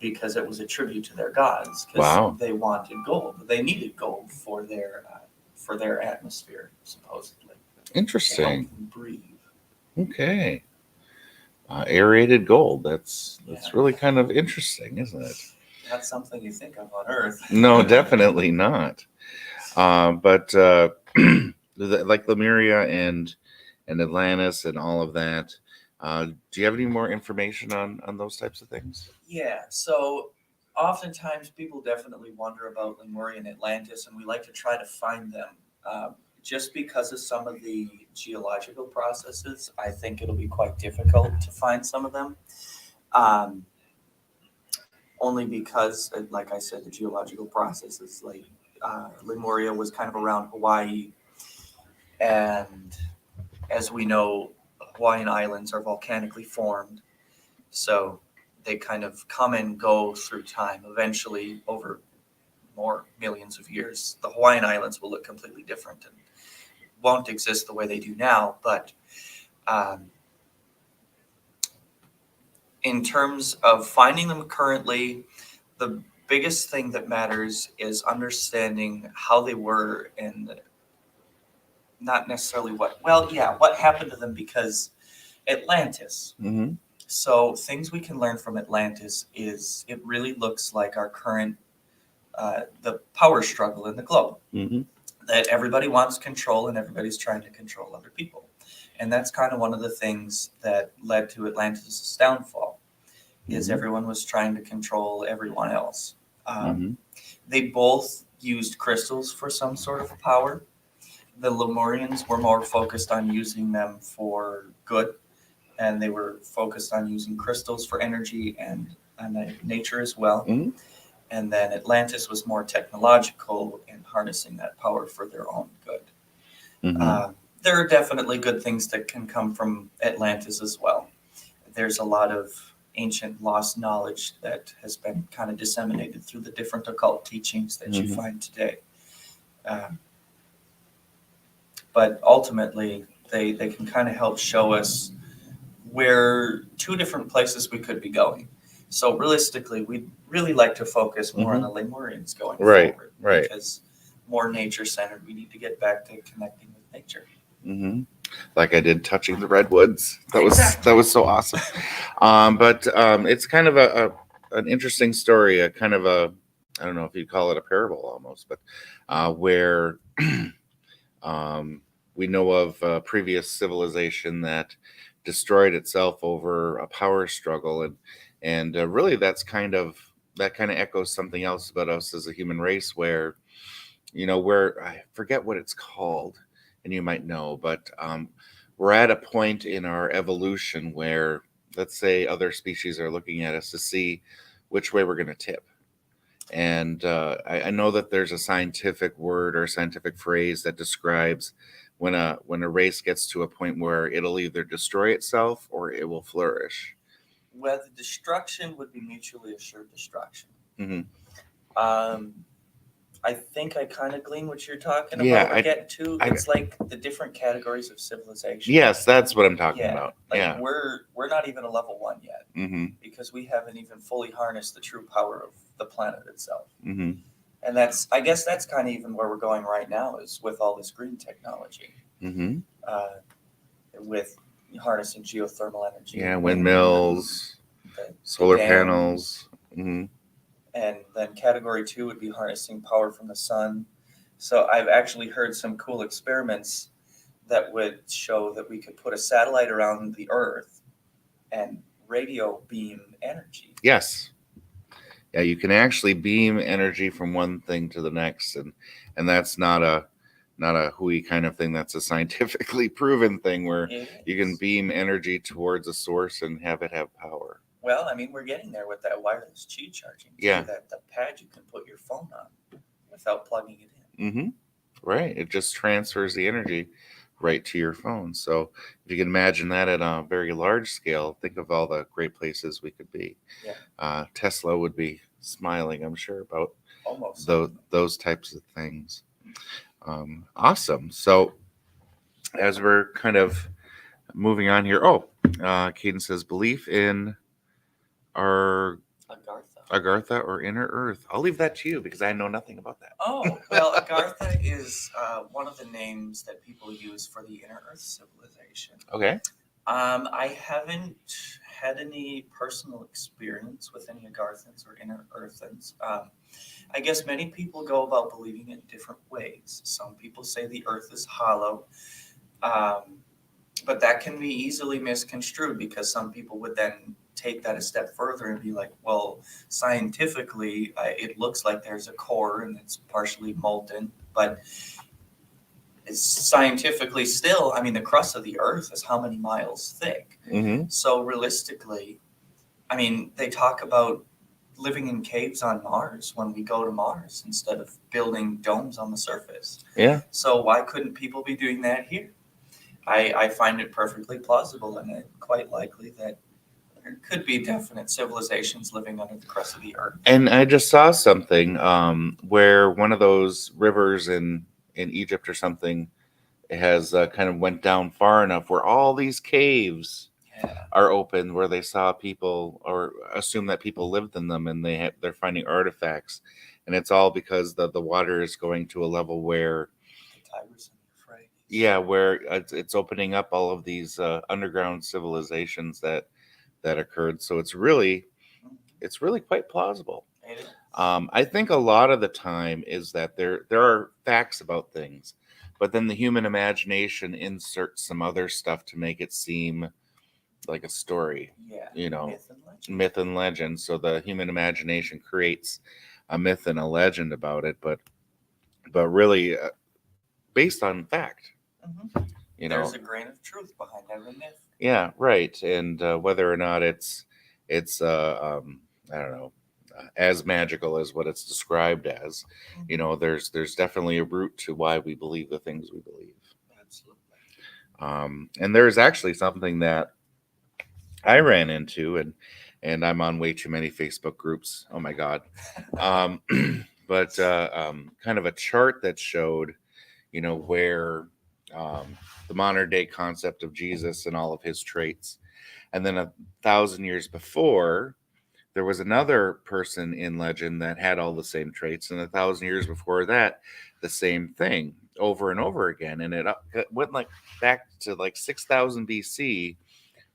because it was a tribute to their gods. Because Wow. they wanted gold. They needed gold for their atmosphere, supposedly. To help Interesting. them breathe. Okay. Aerated gold. That's Yeah. really kind of interesting, isn't it? Not something you think of on Earth. No, definitely not. But like Lemuria and Atlantis and all of that. Do you have any more information on those types of things? Yeah, so oftentimes people definitely wonder about Lemuria and Atlantis, and we like to try to find them. Just because of some of the geological processes, I think it'll be quite difficult to find some of them. Only because, like I said, the geological processes, like Lemuria was kind of around Hawaii, and as we know, Hawaiian islands are volcanically formed. So they kind of come and go through time. Eventually, over more millions of years, the Hawaiian Islands will look completely different and won't exist the way they do now. But in terms of finding them currently, the biggest thing that matters is understanding how they were and not necessarily what happened to them, because Atlantis. Mm-hmm. So things we can learn from Atlantis is it really looks like our current, the power struggle in the globe, Mm-hmm. that everybody wants control and everybody's trying to control other people. And that's kind of one of the things that led to Atlantis' downfall, is Mhm. everyone was trying to control everyone else. Mhm. They both used crystals for some sort of power. The Lemurians were more focused on using them for good, and they were focused on using crystals for energy and nature as well. Mhm. And then Atlantis was more technological in harnessing that power for their own good. Mhm. There are definitely good things that can come from Atlantis as well. There's a lot of ancient lost knowledge that has been kind of disseminated through the different occult teachings that you Mhm. find today. But ultimately, they can kind of help show us where two different places we could be going. So realistically, we'd really like to focus more on the Lemurians going Right, forward, right. because more nature-centered. We need to get back to connecting with nature. Mm-hmm. Like I did touching the redwoods. That Exactly. was so awesome. But it's kind of an interesting story. A kind of a, I don't know if you'd call it a parable almost, but where we know of a previous civilization that destroyed itself over a power struggle, and really that kind of echoes something else about us as a human race, where where I forget what it's called, and you might know, but we're at a point in our evolution where, let's say, other species are looking at us to see which way we're going to tip. And I know that there's a scientific word or a scientific phrase that describes when a race gets to a point where it'll either destroy itself or it will flourish. whether destruction would be mutually assured destruction. Hmm. I think I kind of glean what you're talking Yeah, about or getting to. I- It's like the different categories of civilization. Yes, that's what I'm talking Yeah, about. like Yeah. we're not even a level 1 yet Hmm. because we haven't even fully harnessed the true power of the planet itself. Hmm. And I guess that's kind of even where we're going right now is with all this green technology, Hmm. with harnessing geothermal energy. Yeah, wind, windmills, the solar dams. panels. Hmm. And then category 2 would be harnessing power from the sun. So I've actually heard some cool experiments that would show that we could put a satellite around the Earth and radio beam energy. Yes. Yeah, you can actually beam energy from one thing to the next, and that's not a hooey kind of thing. That's a scientifically proven thing where you can beam energy towards a source and have it have power. Well, I mean, we're getting there with that wireless Qi charging. Too, Yeah. That the pad you can put your phone on without plugging it in. Mm-hmm. Right. It just transfers the energy right to your phone. So if you can imagine that at a very large scale, think of all the great places we could be. Yeah. Tesla would be smiling, I'm sure, about Almost those types of things. Awesome. So as we're kind of moving on here, Caden says belief in our Agartha or inner earth. I'll leave that to you because I know nothing about that. Oh, well, Agartha is one of the names that people use for the inner earth civilization. Okay. I haven't had any personal experience with any Agarthans or inner earthans. I guess many people go about believing it different ways. Some people say the earth is hollow, but that can be easily misconstrued because some people would then take that a step further and be like, well, scientifically, it looks like there's a core and it's partially molten, but it's scientifically still, I mean, the crust of the earth is how many miles thick? Mm-hmm. So realistically, I mean, they talk about living in caves on Mars when we go to Mars instead of building domes on the surface. Yeah. So why couldn't people be doing that here? I find it perfectly plausible and quite likely that there could be definite civilizations living under the crust of the earth. And I just saw something where one of those rivers in Egypt or something has kind of went down far enough where all these caves are open, where they saw people or assume that people lived in them, and they're finding artifacts, and it's all because the water is going to a level where The Tigris and the Euphrates. yeah, where it's opening up all of these underground civilizations that occurred. So it's really quite plausible. It is. I think a lot of the time is that there are facts about things, but then the human imagination inserts some other stuff to make it seem like a story. Yeah. You know, Myth and legend. myth and legend. So the human imagination creates a myth and a legend about it, but really based on fact. Mhm. You know, There's a grain of truth behind every myth. yeah, right. And whether or not it's I don't know, as magical as what it's described as, you know, there's definitely a root to why we believe the things we believe. Absolutely. And there's actually something that I ran into, and I'm on way too many Facebook groups. Oh my God. But kind of a chart that showed, you know, where the modern day concept of Jesus and all of his traits. And then 1,000 years before, there was another person in legend that had all the same traits. And 1,000 years before that, the same thing over and over again. And it went like back to like 6,000 BC,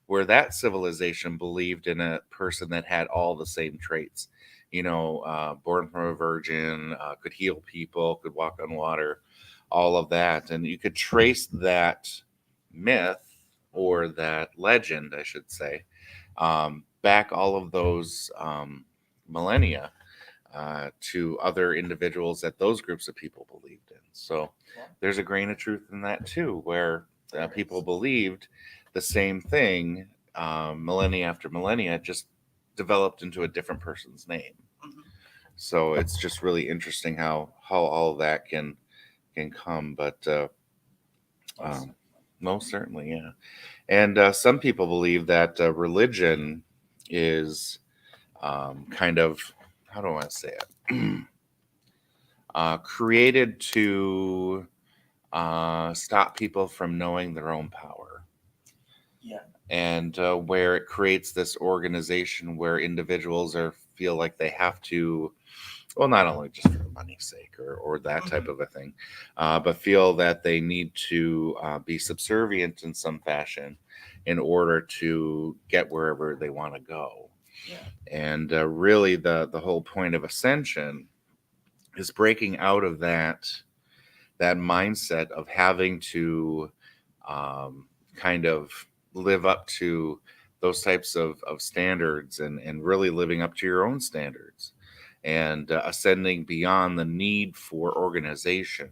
where that civilization believed in a person that had all the same traits. You know, born from a virgin, could heal people, could walk on water, all of that. And you could trace that myth or that legend, I should say, back all of those millennia to other individuals that those groups of people believed in. So there's a grain of truth in that too, where people believed the same thing millennia after millennia, just developed into a different person's name. Mhm. So it's just really interesting how all of that can come, but most certainly, yeah. And some people believe that religion is kind of, how do I want to say it? Created to stop people from knowing their own power. Yeah. And where it creates this organization where individuals feel like they have to, well, not only just for money's sake or that type of a thing, but feel that they need to be subservient in some fashion in order to get wherever they want to go. Yeah. And really, the whole point of ascension is breaking out of that mindset of having to kind of live up to those types of standards and really living up to your own standards and ascending beyond the need for organization,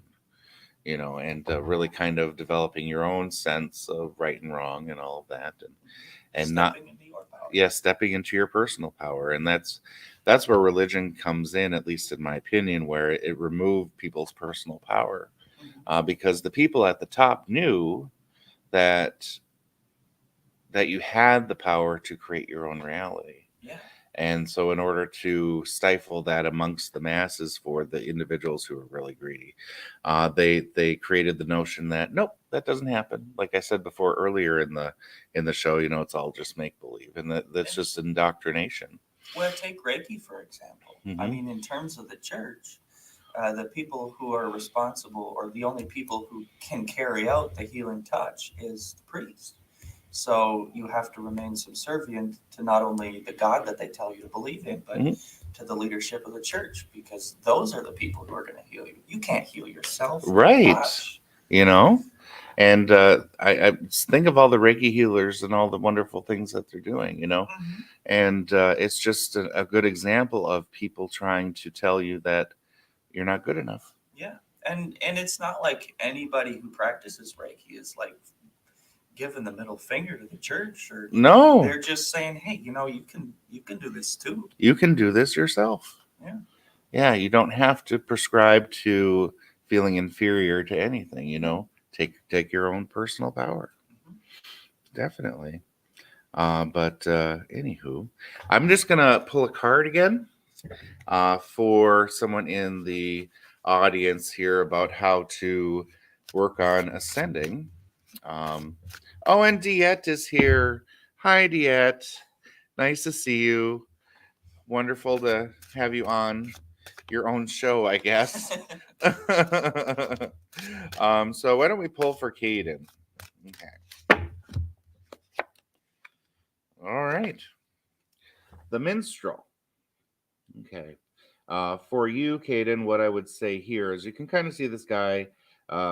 and really kind of developing your own sense of right and wrong and all of that, and Stepping into your power. stepping into your personal power. And that's where religion comes in, at least in my opinion, where it removed people's personal power, because the people at the top knew that you had the power to create your own reality. Yeah. And so in order to stifle that amongst the masses for the individuals who are really greedy, they created the notion that, nope, that doesn't happen. Like I said before earlier in the show, it's all just make believe. And that's just indoctrination. Well, take Reiki, for example. I Mhm. mean, in terms of the church, the people who are responsible, or the only people who can carry out the healing touch, is the priest. So you have to remain subservient to not only the God that they tell you to believe in, but Mhm. to the leadership of the church, because those are the people who are going to heal you. You can't heal yourself. Right. Gosh. And I think of all the Reiki healers and all the wonderful things that they're doing, Mhm. and it's just a good example of people trying to tell you that you're not good enough. Yeah. And it's not like anybody who practices Reiki is like giving the middle finger to the church, or No, they're just saying, hey, you can do this too. you can do this yourself. Yeah. Yeah, you don't have to prescribe to feeling inferior to anything, take your own personal power. Mhm. Definitely. But anywho, I'm just gonna pull a card again for someone in the audience here about how to work on ascending. And DeEtte is here. Hi, DeEtte. Nice to see you. Wonderful to have you on your own show, I guess. So why don't we pull for Caden? Okay. All right. The minstrel. Okay. For you, Caden, what I would say here is you can kind of see this guy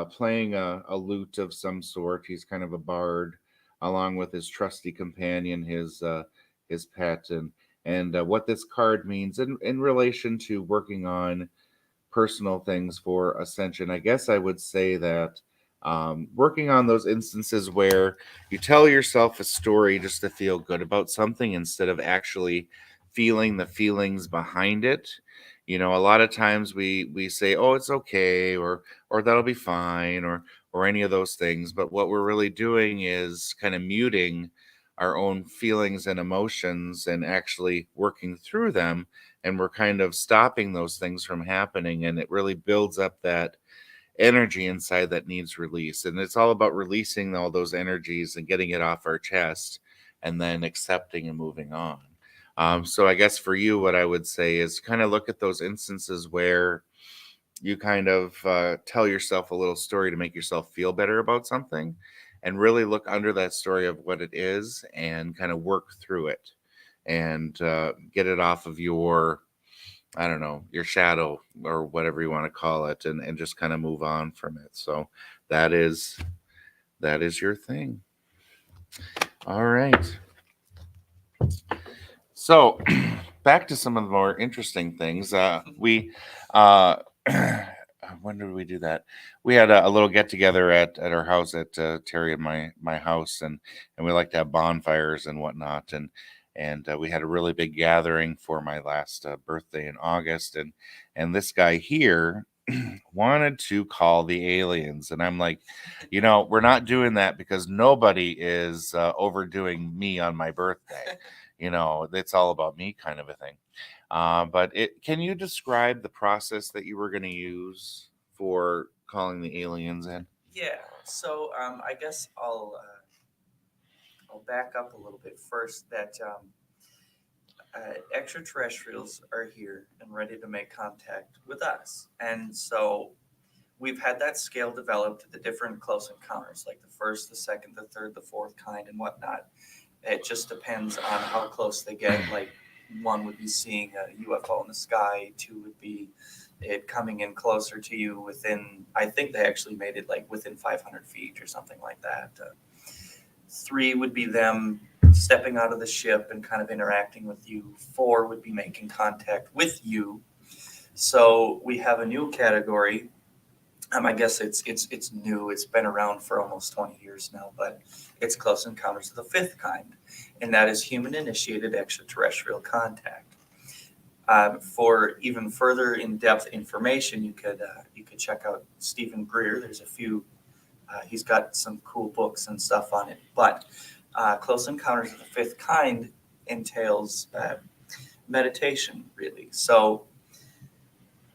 playing a lute of some sort. He's kind of a bard, along with his trusty companion, his pet, and what this card means in relation to working on personal things for ascension. I guess I would say that working on those instances where you tell yourself a story just to feel good about something instead of actually feeling the feelings behind it. A lot of times we say, "Oh, it's okay," or "That'll be fine," or any of those things. But what we're really doing is kind of muting our own feelings and emotions and actually working through them, and we're kind of stopping those things from happening, and it really builds up that energy inside that needs release. And it's all about releasing all those energies and getting it off our chest and then accepting and moving on. So I guess for you, what I would say is kind of look at those instances where you kind of tell yourself a little story to make yourself feel better about something, and really look under that story of what it is and kind of work through it and get it off of your, I don't know, your shadow or whatever you want to call it, and just kind of move on from it. So that is your thing. All right. So back to some of the more interesting things. We when did we do that? We had a little get together at our house at Terry and my house, and we like to have bonfires and whatnot, and we had a really big gathering for my last birthday in August, and this guy here wanted to call the aliens, and I'm like, we're not doing that because nobody is overdoing me on my birthday. it's all about me kind of a thing. But can you describe the process that you were going to use for calling the aliens in? Yeah. So I guess I'll back up a little bit first. That extraterrestrials are here and ready to make contact with us, and so we've had that scale developed to the different close encounters, like the first, the second, the third, the fourth kind, and whatnot. It just depends on how close they get. Like one would be seeing a UFO in the sky. Two would be it coming in closer to you within. I think they actually made it like within 500 feet or something like that. Three would be them stepping out of the ship and kind of interacting with you. Four would be making contact with you. So we have a new category. I guess it's new. It's been around for almost 20 years now, but it's close encounters of the fifth kind, and that is human-initiated extraterrestrial contact. For even further in-depth information, you could check out Stephen Greer. There's a few. He's got some cool books and stuff on it. But close encounters of the fifth kind entails meditation, really. So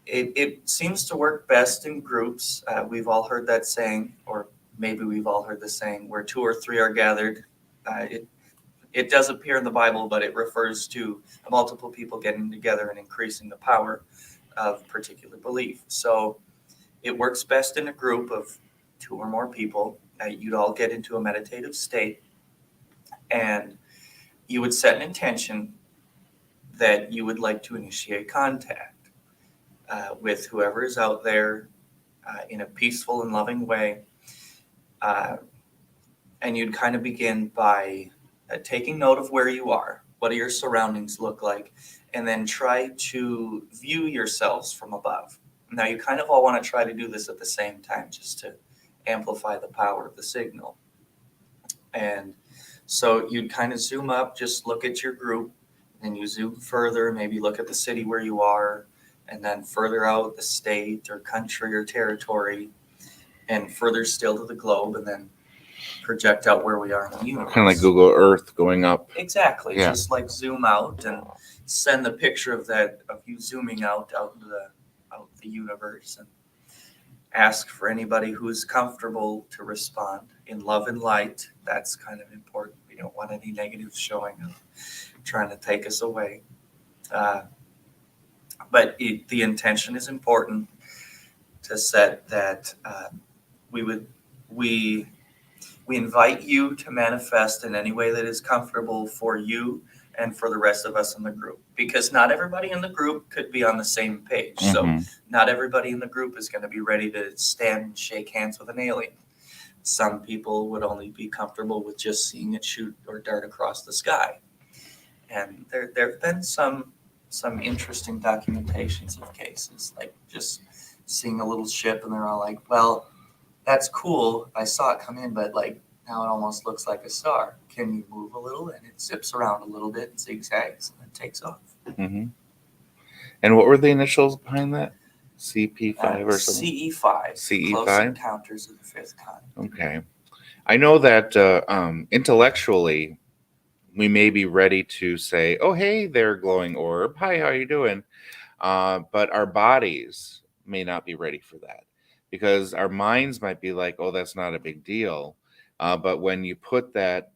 it seems to work best in groups. We've all heard that saying, or maybe we've all heard the saying, where two or three are gathered. It does appear in the Bible, but it refers to multiple people getting together and increasing the power of particular belief. So it works best in a group of two or more people. You'd all get into a meditative state, and you would set an intention that you would like to initiate contact with whoever is out there in a peaceful and loving way. And you'd kind of begin by taking note of where you are. What do your surroundings look like? And then try to view yourselves from above. Now, you kind of all want to try to do this at the same time just to amplify the power of the signal. And so you'd kind of zoom up, just look at your group, and you zoom further, maybe look at the city where you are, and then further out the state or country or territory, and further still to the globe, and then project out where we are in the universe. Kind of like Google Earth going up. Exactly. Yeah. Just like zoom out and send the picture of you zooming out into the universe, and ask for anybody who's comfortable to respond in love and light. That's kind of important. We don't want any negatives showing up, trying to take us away. But the intention is important to set that we invite you to manifest in any way that is comfortable for you and for the rest of us in the group, because not everybody in the group could be on the same page. Mm-hmm. So not everybody in the group is going to be ready to stand and shake hands with an alien. Some people would only be comfortable with just seeing it shoot or dart across the sky. And there have been some interesting documentations of cases, like just seeing a little ship and they're all like, well, that's cool. I saw it come in, but like now it almost looks like a star. Can you move a little? And it zips around a little bit and zigzags and then takes off. Mm-hmm. And what were the initials behind that? CP5 or something? CE5. CE5? Close Encounters of the Fifth Kind. Okay. I know that intellectually, we may be ready to say, oh, hey there, glowing orb. Hi, how you doing? But our bodies may not be ready for that, because our minds might be like, oh, that's not a big deal. But when you put that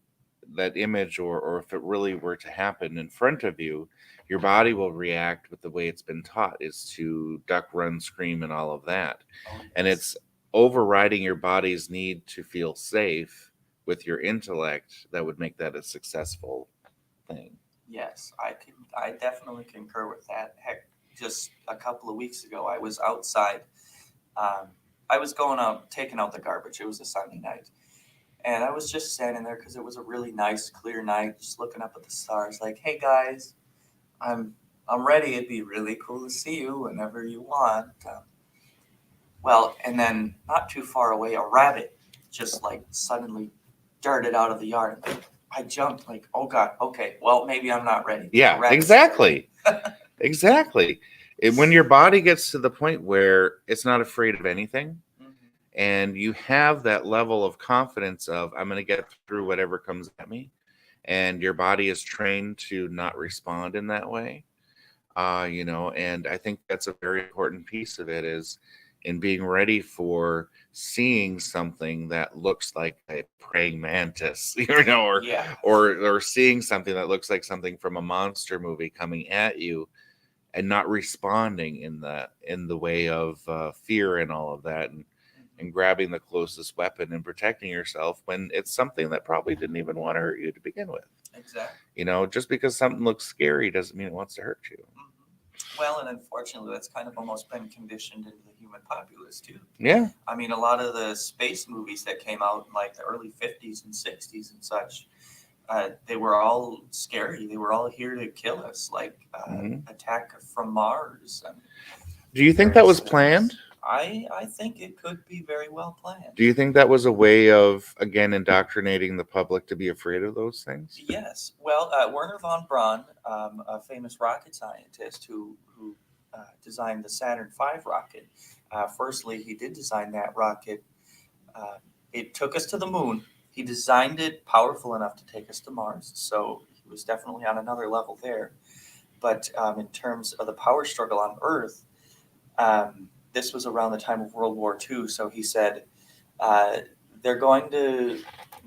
image, or if it really were to happen in front of you, your body will react with the way it's been taught, is to duck, run, scream, and all of that. Oh, yes. And it's overriding your body's need to feel safe with your intellect that would make that a successful thing. Yes, I definitely concur with that. Heck, just a couple of weeks ago, I was outside. I was going out, taking out the garbage. It was a Sunday night. And I was just standing there because it was a really nice, clear night, just looking up at the stars, like, hey, guys, I'm ready. It'd be really cool to see you whenever you want. Well, and then not too far away, a rabbit just like suddenly darted out of the yard. I jumped like, oh God, okay, well, maybe I'm not ready. Yeah, exactly. Exactly. When your body gets to the point where it's not afraid of anything, Mm-hmm. and you have that level of confidence of, I'm going to get through whatever comes at me, and your body is trained to not respond in that way. And I think that's a very important piece of it, is in being ready for seeing something that looks like a praying mantis, or Yeah. or seeing something that looks like something from a monster movie coming at you, and not responding in the way of fear and all of that, and grabbing the closest weapon and protecting yourself when it's something that probably didn't even want to hurt you to begin with. Exactly. Just because something looks scary doesn't mean it wants to hurt you. Well, and unfortunately, that's kind of almost been conditioned into the human populace too. Yeah. I mean, a lot of the space movies that came out in like the early 50s and 60s and such, they were all scary. They were all here to kill us, like Attack from Mars. And Do you think that was planned? I think it could be very well planned. Do you think that was a way of, again, indoctrinating the public to be afraid of those things? Yes. Well, Werner von Braun, a famous rocket scientist who designed the Saturn V rocket. Firstly, he did design that rocket. It took us to the moon. He designed it powerful enough to take us to Mars. So he was definitely on another level there. But in terms of the power struggle on Earth, this was around the time of World War II. So he said, they're going to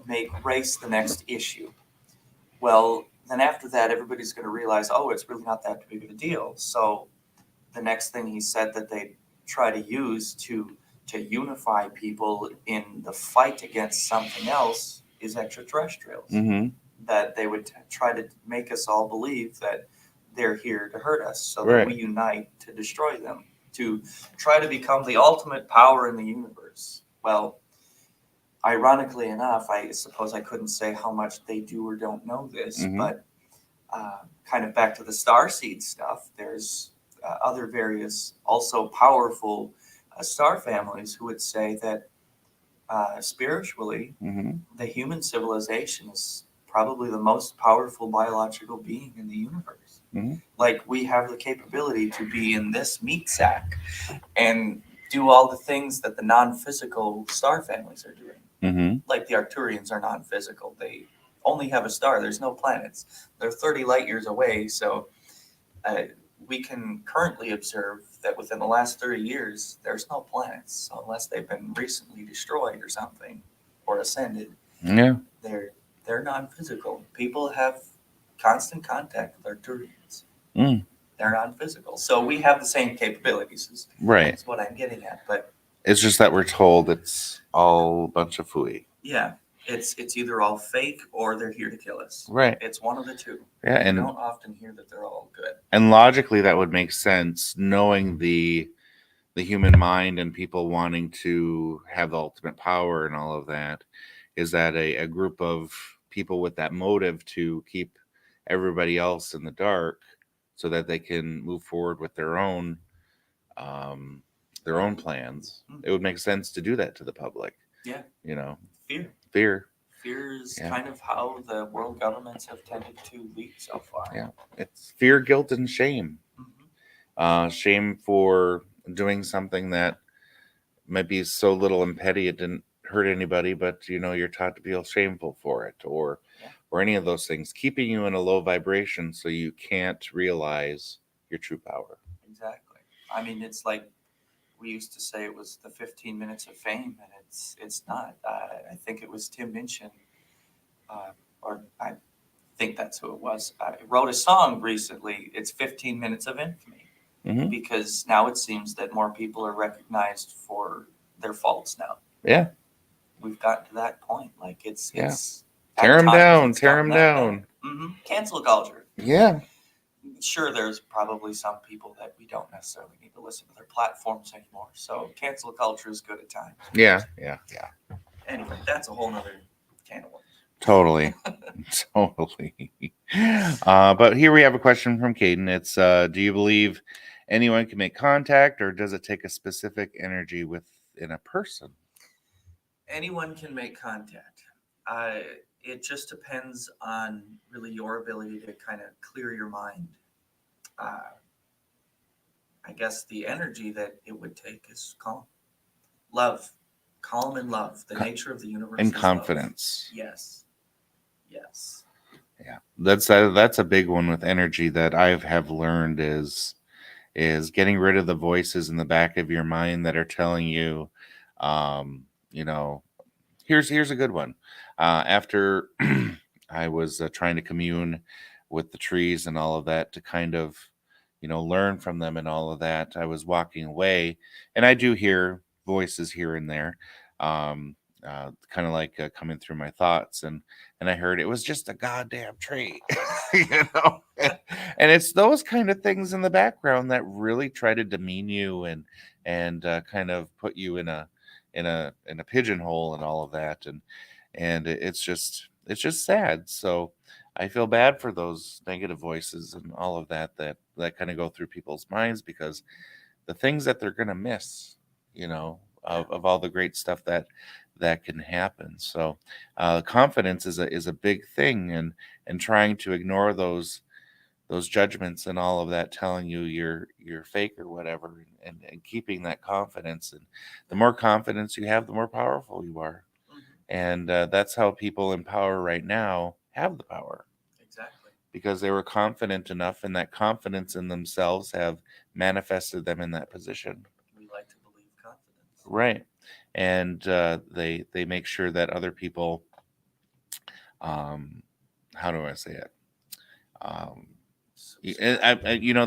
make race the next issue. Well, then after that, everybody's going to realize, oh, it's really not that big of a deal. So the next thing he said that they try to use to unify people in the fight against something else is extraterrestrials. That they would try to make us all believe that they're here to hurt us, so that we unite to destroy them, to try to become the ultimate power in the universe. Well, ironically enough, I suppose I couldn't say how much they do or don't know this, but kind of back to the starseed stuff, there's other various also powerful star families who would say that spiritually, the human civilization is probably the most powerful biological being in the universe. Like, we have the capability to be in this meat sack and do all the things that the non-physical star families are doing. Like the Arcturians are non-physical. They only have a star. There's no planets. They're 30 light years away. So we can currently observe that within the last 30 years, there's no planets. So unless they've been recently destroyed or something, or ascended, they're non-physical. People have constant contact with Arcturians. They're non-physical. So we have the same capabilities. That's what I'm getting at. But it's just that we're told it's all a bunch of phooey. Yeah. It's either all fake or they're here to kill us. It's one of the two. Yeah, and you don't often hear that they're all good. And logically, that would make sense, knowing the human mind and people wanting to have the ultimate power and all of that, is that a group of people with that motive to keep everybody else in the dark so that they can move forward with their own plans. It would make sense to do that to the public. Yeah. Fear is kind of how the world governments have tended to lead so far. Yeah. It's fear, guilt, and shame. Shame for doing something that might be so little and petty it didn't hurt anybody, but you're taught to feel shameful for it, or any of those things, keeping you in a low vibration so you can't realize your true power. Exactly. I mean, it's like we used to say it was the 15 minutes of fame, and it's not. I think it was Tim Minchin, or I think that's who it was. Wrote a song recently. It's 15 minutes of infamy, because now it seems that more people are recognized for their faults now. Yeah, we've gotten to that point. Like it's tear them down. Cancel culture. Yeah. Sure, there's probably some people that we don't necessarily need to listen to their platforms anymore. So cancel culture is good at times. Yeah. Anyway, that's a whole nother can of worms. Totally. But here we have a question from Caden. It's, do you believe anyone can make contact, or does it take a specific energy within a person? Anyone can make contact. It just depends on really your ability to kind of clear your mind. I guess the energy that it would take is calm. Love. Calm and love. The nature of the universe and is confidence. Love. Yes. That's a big one with energy that I have learned is getting rid of the voices in the back of your mind that are telling you, you know, here's a good one. After I was trying to commune with the trees and all of that to kind of, learn from them and all of that, I was walking away, and I do hear voices here and there, kind of like coming through my thoughts, and I heard it was just a goddamn tree, you know. And it's those kind of things in the background that really try to demean you and kind of put you in a pigeonhole and all of that, and it's just sad. So I feel bad for those negative voices and all of that kind of go through people's minds, because the things that they're gonna miss, of all the great stuff that can happen. So confidence is a big thing, and trying to ignore those judgments and all of that telling you you're fake or whatever, and keeping that confidence. And the more confidence you have, the more powerful you are. Mhm. And that's how people in power right now have the power, Exactly. because they were confident enough, and that confidence in themselves have manifested them in that position. We like to believe confidence. Right. And they make sure that other people, um how do I say it, um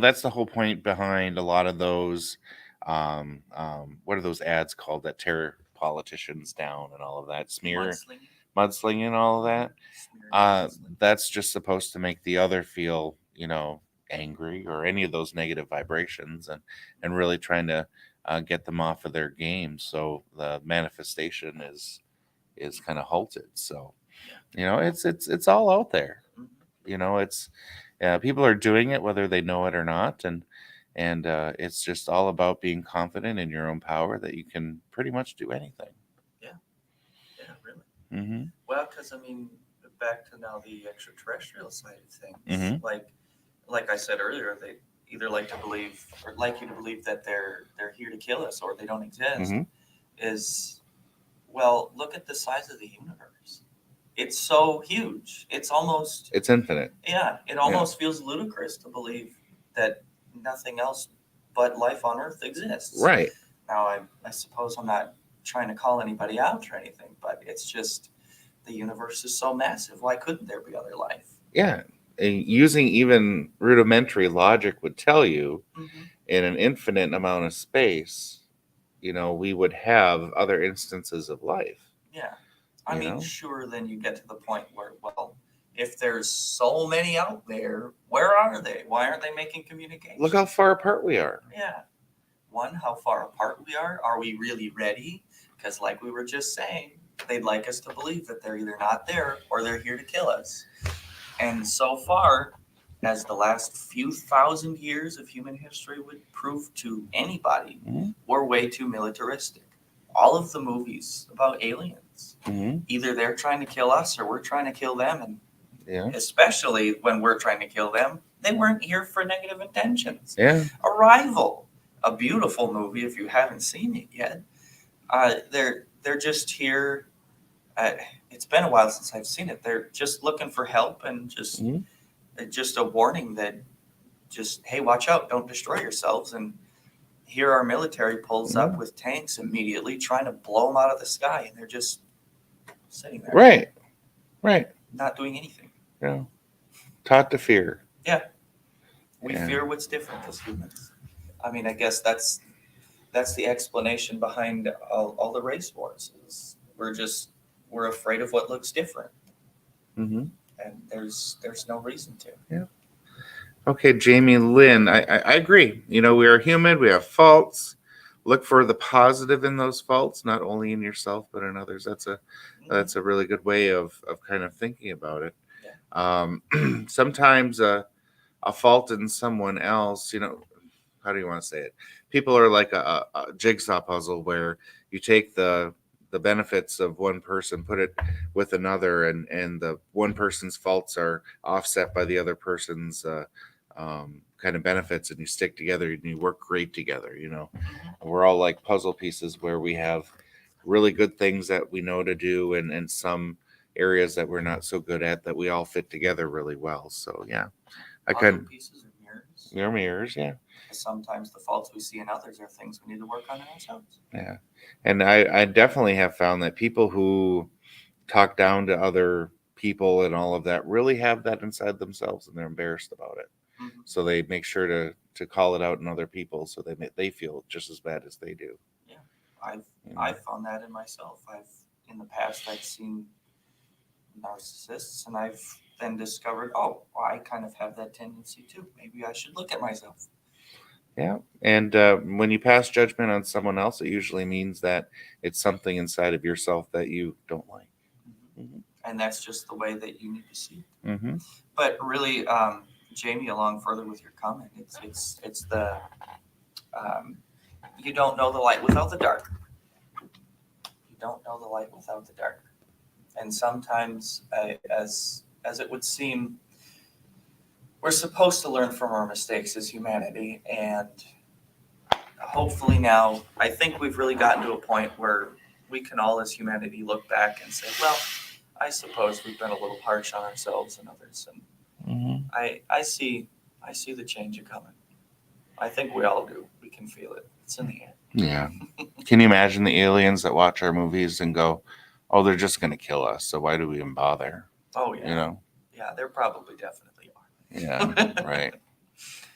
that's the whole point behind a lot of those, what are those ads called that tear politicians down and all of that, Mudslinging. mudslinging and all of that. Smearing and mudslinging. That's just supposed to make the other feel, angry, or any of those negative vibrations, and really trying to get them off of their game, so the manifestation is kind of halted. So it's all out there. Mhm. It's people are doing it whether they know it or not, and it's just all about being confident in your own power that you can pretty much do anything. Yeah, really. Mm-hmm. Well, because I mean, back to now the extraterrestrial side of things. Mhm. Like I said earlier, they either like to believe or like you to believe that they're here to kill us or they don't exist. Mhm. Is, well, look at the size of the universe. It's so huge. It's almost, It's infinite. yeah, it almost feels ludicrous to believe that nothing else but life on Earth exists. Right. Now, I suppose I'm not trying to call anybody out or anything, but it's just the universe is so massive. Why couldn't there be other life? Yeah. And using even rudimentary logic would tell you, Mm-hmm. in an infinite amount of space, we would have other instances of life. Yeah. I You mean, know? sure, then you get to the point where, well, if there's so many out there, where are they? Why aren't they making communication? Look how far apart we are. Yeah. One, how far apart we are. Are we really ready? Because, like we were just saying, they'd like us to believe that they're either not there or they're here to kill us. And so far, as the last few thousand years of human history would prove to anybody, Mhm. we're way too militaristic. All of the movies about aliens, Mm-hmm. either they're trying to kill us or we're trying to kill them. And Yeah. especially when we're trying to kill them, they weren't here for negative intentions. Yeah. Arrival, a beautiful movie if you haven't seen it yet. They're just here. It's been a while since I've seen it. They're just looking for help and Mhm. just a warning that just, hey, watch out, don't destroy yourselves. And here our military pulls up with tanks immediately trying to blow them out of the sky, and they're just sitting there, Right. not doing anything. Taught to fear. We Yeah. fear what's different as humans. I mean, I guess that's the explanation behind all the race wars. Is we're afraid of what looks different, Mm-hmm. and there's no reason to. Okay, Jamie Lynn, I agree. We are human. We have faults. Look for the positive in those faults, not only in yourself but in others. That's a really good way of kind of thinking about it. Sometimes a fault in someone else, how do you want to say it? People are like a jigsaw puzzle where you take the benefits of one person, put it with another, and the one person's faults are offset by the other person's kind of benefits, and you stick together and you work great together. We're all like puzzle pieces where we have really good things that we know to do, and some areas that we're not so good at, that we all fit together really well. So yeah, I Puzzle could. pieces or mirrors. Your mirrors, yeah. Sometimes the faults we see in others are things we need to work on in ourselves. Yeah. And I definitely have found that people who talk down to other people and all of that really have that inside themselves, and they're embarrassed about it. Mm-hmm. So they make sure to call it out in other people, so they feel just as bad as they do. Yeah, I've found that in myself. In the past I've seen narcissists, and I've then discovered, oh, I kind of have that tendency too. Maybe I should look at myself. Yeah. And when you pass judgment on someone else, it usually means that it's something inside of yourself that you don't like. Mm-hmm. And that's just the way that you need to see it. Mm-hmm. But really, Jamie, along further with your comment, it's the you don't know the light without the dark. You don't know the light without the dark. And sometimes, as it would seem, we're supposed to learn from our mistakes as humanity. And hopefully now, I think we've really gotten to a point where we can all as humanity look back and say, well, I suppose we've been a little harsh on ourselves and others. And I see the change coming. I think we all do. We can feel it. It's in the air. Yeah. Can you imagine the aliens that watch our movies and go, oh, they're just going to kill us, so why do we even bother? Oh, yeah. You know? Yeah, there probably definitely are. Yeah, right.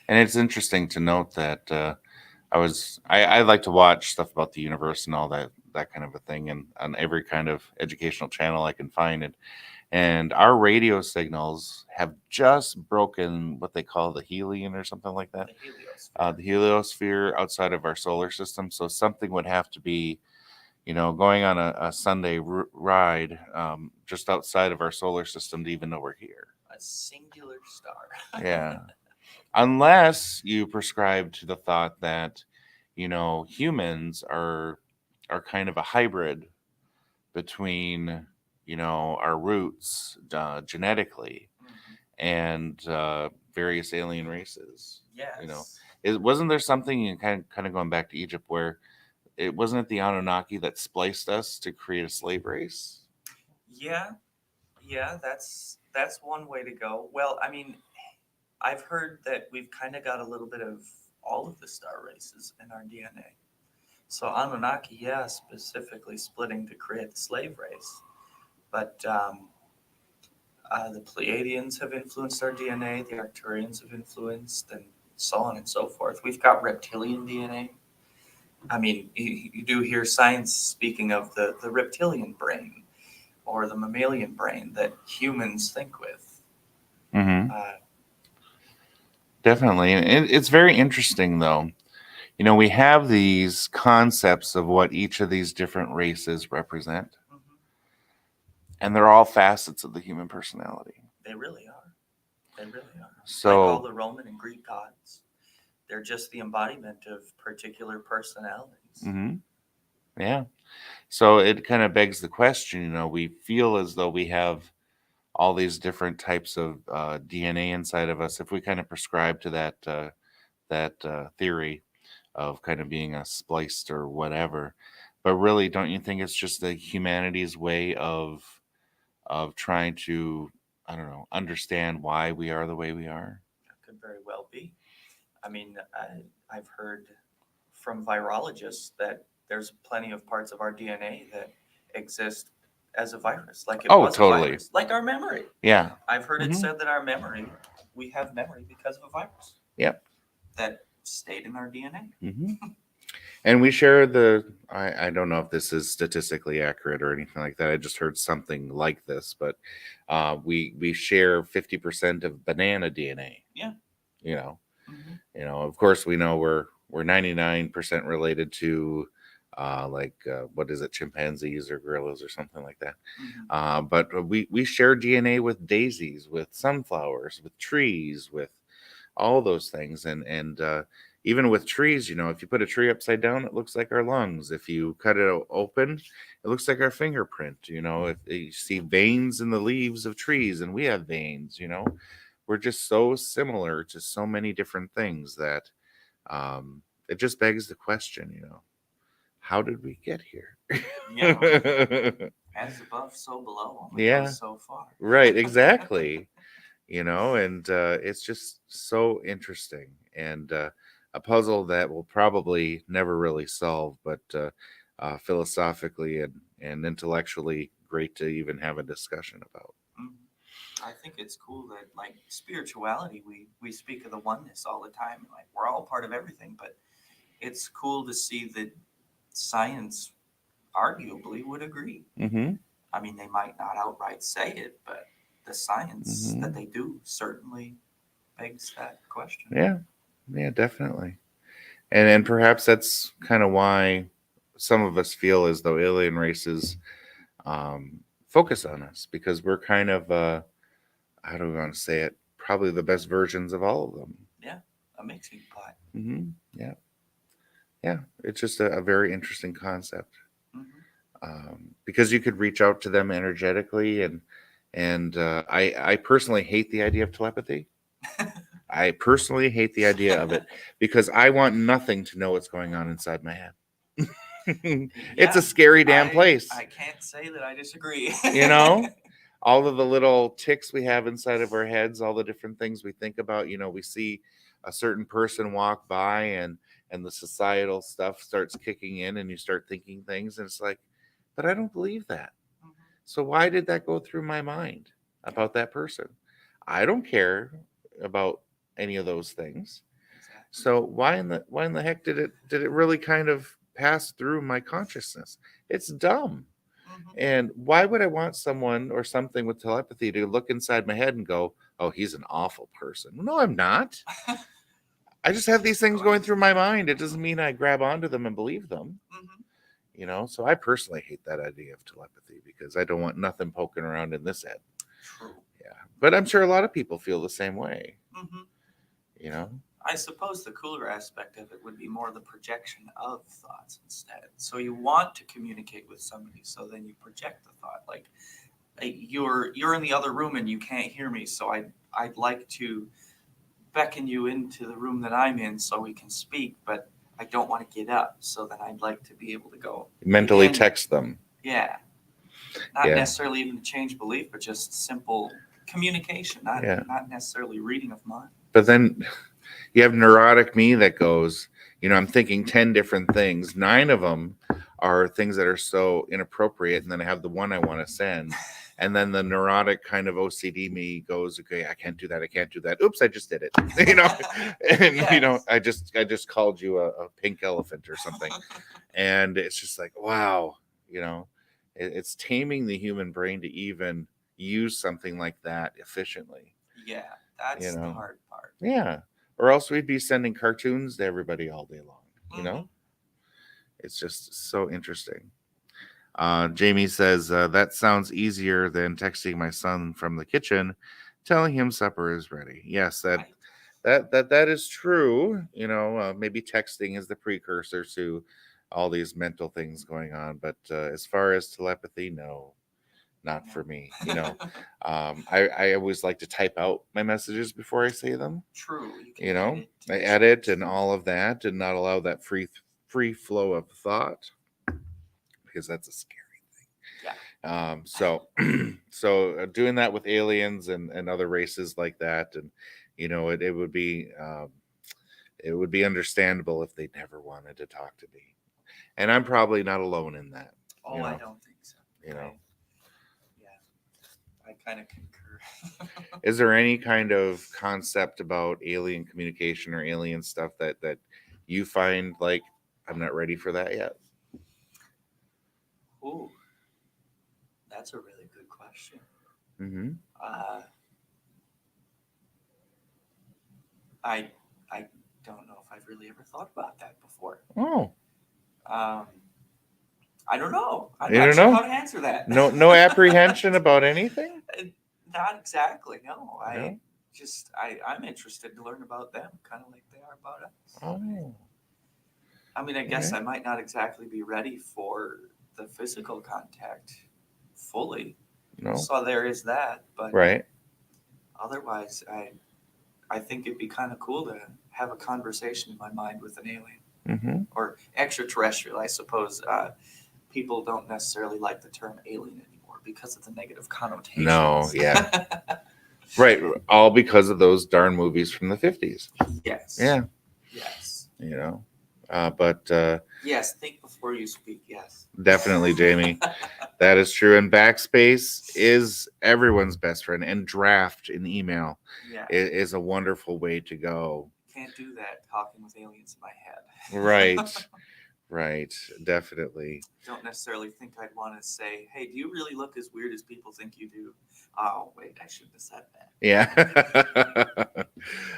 And it's interesting to note that I like to watch stuff about the universe and all that kind of a thing, and on every kind of educational channel I can find it. And our radio signals have just broken what they call the helion or something like that. The heliosphere outside of our solar system. So something would have to be, going on a Sunday ride just outside of our solar system to even know we're here. A singular star. Yeah. Unless you prescribe to the thought that, humans are kind of a hybrid between, our roots genetically and various alien races. Yes. Wasn't there something, and kind of going back to Egypt, where it wasn't the Anunnaki that spliced us to create a slave race? Yeah, that's one way to go. Well, I mean, I've heard that we've kind of got a little bit of all of the star races in our DNA. So Anunnaki, yeah, specifically splitting to create the slave race. But the Pleiadians have influenced our DNA, the Arcturians have influenced, and so on and so forth. We've got reptilian DNA. I mean, you do hear science speaking of the reptilian brain or the mammalian brain that humans think with. Mm-hmm. Definitely. And it's very interesting, though. We have these concepts of what each of these different races represent. Mm-hmm. And they're all facets of the human personality. They really are. So, like all the Roman and Greek gods, they're just the embodiment of particular personalities. Mm-hmm. Yeah. So it kind of begs the question, we feel as though we have all these different types of DNA inside of us. If we kind of prescribe to that theory of kind of being a spliced or whatever, but really, don't you think it's just the humanity's way of trying to, I don't know, understand why we are the way we are? That could very well be. I mean, I've heard from virologists that there's plenty of parts of our DNA that exist as a virus, like it was totally. A virus, like our memory. Yeah, I've heard it said that our memory, we have memory because of a virus. Yep. That stayed in our DNA. Mm-hmm. And we share I don't know if this is statistically accurate or anything like that. I just heard something like this, but we share 50% of banana DNA. Yeah. Of course we know we're 99% related to what is it, chimpanzees or gorillas or something like that. Mm-hmm. But we share DNA with daisies, with sunflowers, with trees, with all those things. And even with trees, if you put a tree upside down, it looks like our lungs. If you cut it open, it looks like our fingerprint. If you see veins in the leaves of trees, and we have veins, we're just so similar to so many different things that it just begs the question, how did we get here? Yeah. As above, so below. Only Yeah. goes so far. Right, exactly. And it's just so interesting, and a puzzle that will probably never really solve, but philosophically and intellectually great to even have a discussion about. Mhm. I think it's cool that, like, spirituality, we speak of the oneness all the time. Like, we're all part of everything, but it's cool to see that science arguably would agree. Mm-hmm. I mean, they might not outright say it, but the science that they do certainly begs that question. Yeah, definitely. And perhaps that's kind of why some of us feel as though alien races focus on us, because we're kind of how do we want to say it? Probably the best versions of all of them. Yeah, a mixing pot. Yeah. It's just a very interesting concept, Mm-hmm. because you could reach out to them energetically, and I personally hate the idea of telepathy. I personally hate the idea of it because I want nothing to know what's going on inside my head. It's a scary damn place. I can't say that I disagree. All of the little ticks we have inside of our heads, all the different things we think about. We see a certain person walk by, and the societal stuff starts kicking in, and you start thinking things, and it's like, but I don't believe that. Mhm. So why did that go through my mind about that person? I don't care about any of those things. Exactly. So why in the heck did it really kind of pass through my consciousness? It's dumb. Mhm. And why would I want someone or something with telepathy to look inside my head and go, "Oh, he's an awful person"? No, I'm not. I just have these things going through my mind. It doesn't mean I grab onto them and believe them. Mhm. So I personally hate that idea of telepathy because I don't want nothing poking around in this head. True. Yeah. But I'm sure a lot of people feel the same way. Mhm. You know? I suppose the cooler aspect of it would be more the projection of thoughts instead. So you want to communicate with somebody, so then you project the thought. Like, you're in the other room and you can't hear me, so I'd like to beckon you into the room that I'm in so we can speak, but I don't want to get up. So then I'd like to be able to go Mentally again. text them. Yeah. Not Yeah. necessarily even to change belief, but just simple communication, Yeah. not necessarily reading of mind. But then you have neurotic me that goes, I'm thinking 10 different things. 9 of them are things that are so inappropriate. And then I have the one I want to send. And then the neurotic kind of OCD me goes, okay, I can't do that. I can't do that. Oops, I just did it. And Yes. I just called you a pink elephant or something. And it's just like, wow, it's taming the human brain to even use something like that efficiently. Yeah, that's the hard part. Yeah. Or else we'd be sending cartoons to everybody all day long. It's just so interesting. Jamie says, that sounds easier than texting my son from the kitchen, telling him supper is ready. Yes, Right. that is true. Maybe texting is the precursor to all these mental things going on. But as far as telepathy, no, not for me. I always like to type out my messages before I say them. True. You can edit I and edit change and them. all of that, and not allow that free flow of thought, because that's a scary thing. Yeah. So doing that with aliens and other races like that, and it would be understandable if they never wanted to talk to me, and I'm probably not alone in that. Oh, I don't think so. Yeah, I kind of concur. Is there any kind of concept about alien communication or alien stuff that you find like, I'm not ready for that yet? Ooh, that's a really good question. Mm-hmm. I don't know if I've really ever thought about that before. Oh, I don't know. I'm You not don't sure know? how to answer that. no apprehension about anything? Not exactly. No, No? I'm interested to learn about them, kind of like they are about us. Oh, I mean, I guess Okay. I might not exactly be ready for the physical contact fully. no. So there is that, but Right. otherwise, I think it'd be kind of cool to have a conversation in my mind with an alien Mm-hmm. or extraterrestrial, I suppose. people don't necessarily like the term alien anymore because of the negative connotations. No, yeah. Right. All because of those darn movies from the 50s. Yes. Yeah. Yes. You know, but Yes, think before you speak. Yes. definitely, Jamie. That is true. And backspace is everyone's best friend. And draft in email Yeah. is a wonderful way to go. Can't do that talking with aliens in my head. Right. Right. Definitely. Don't necessarily think I'd want to say, hey, do you really look as weird as people think you do? Oh, wait, I shouldn't have said that. Yeah.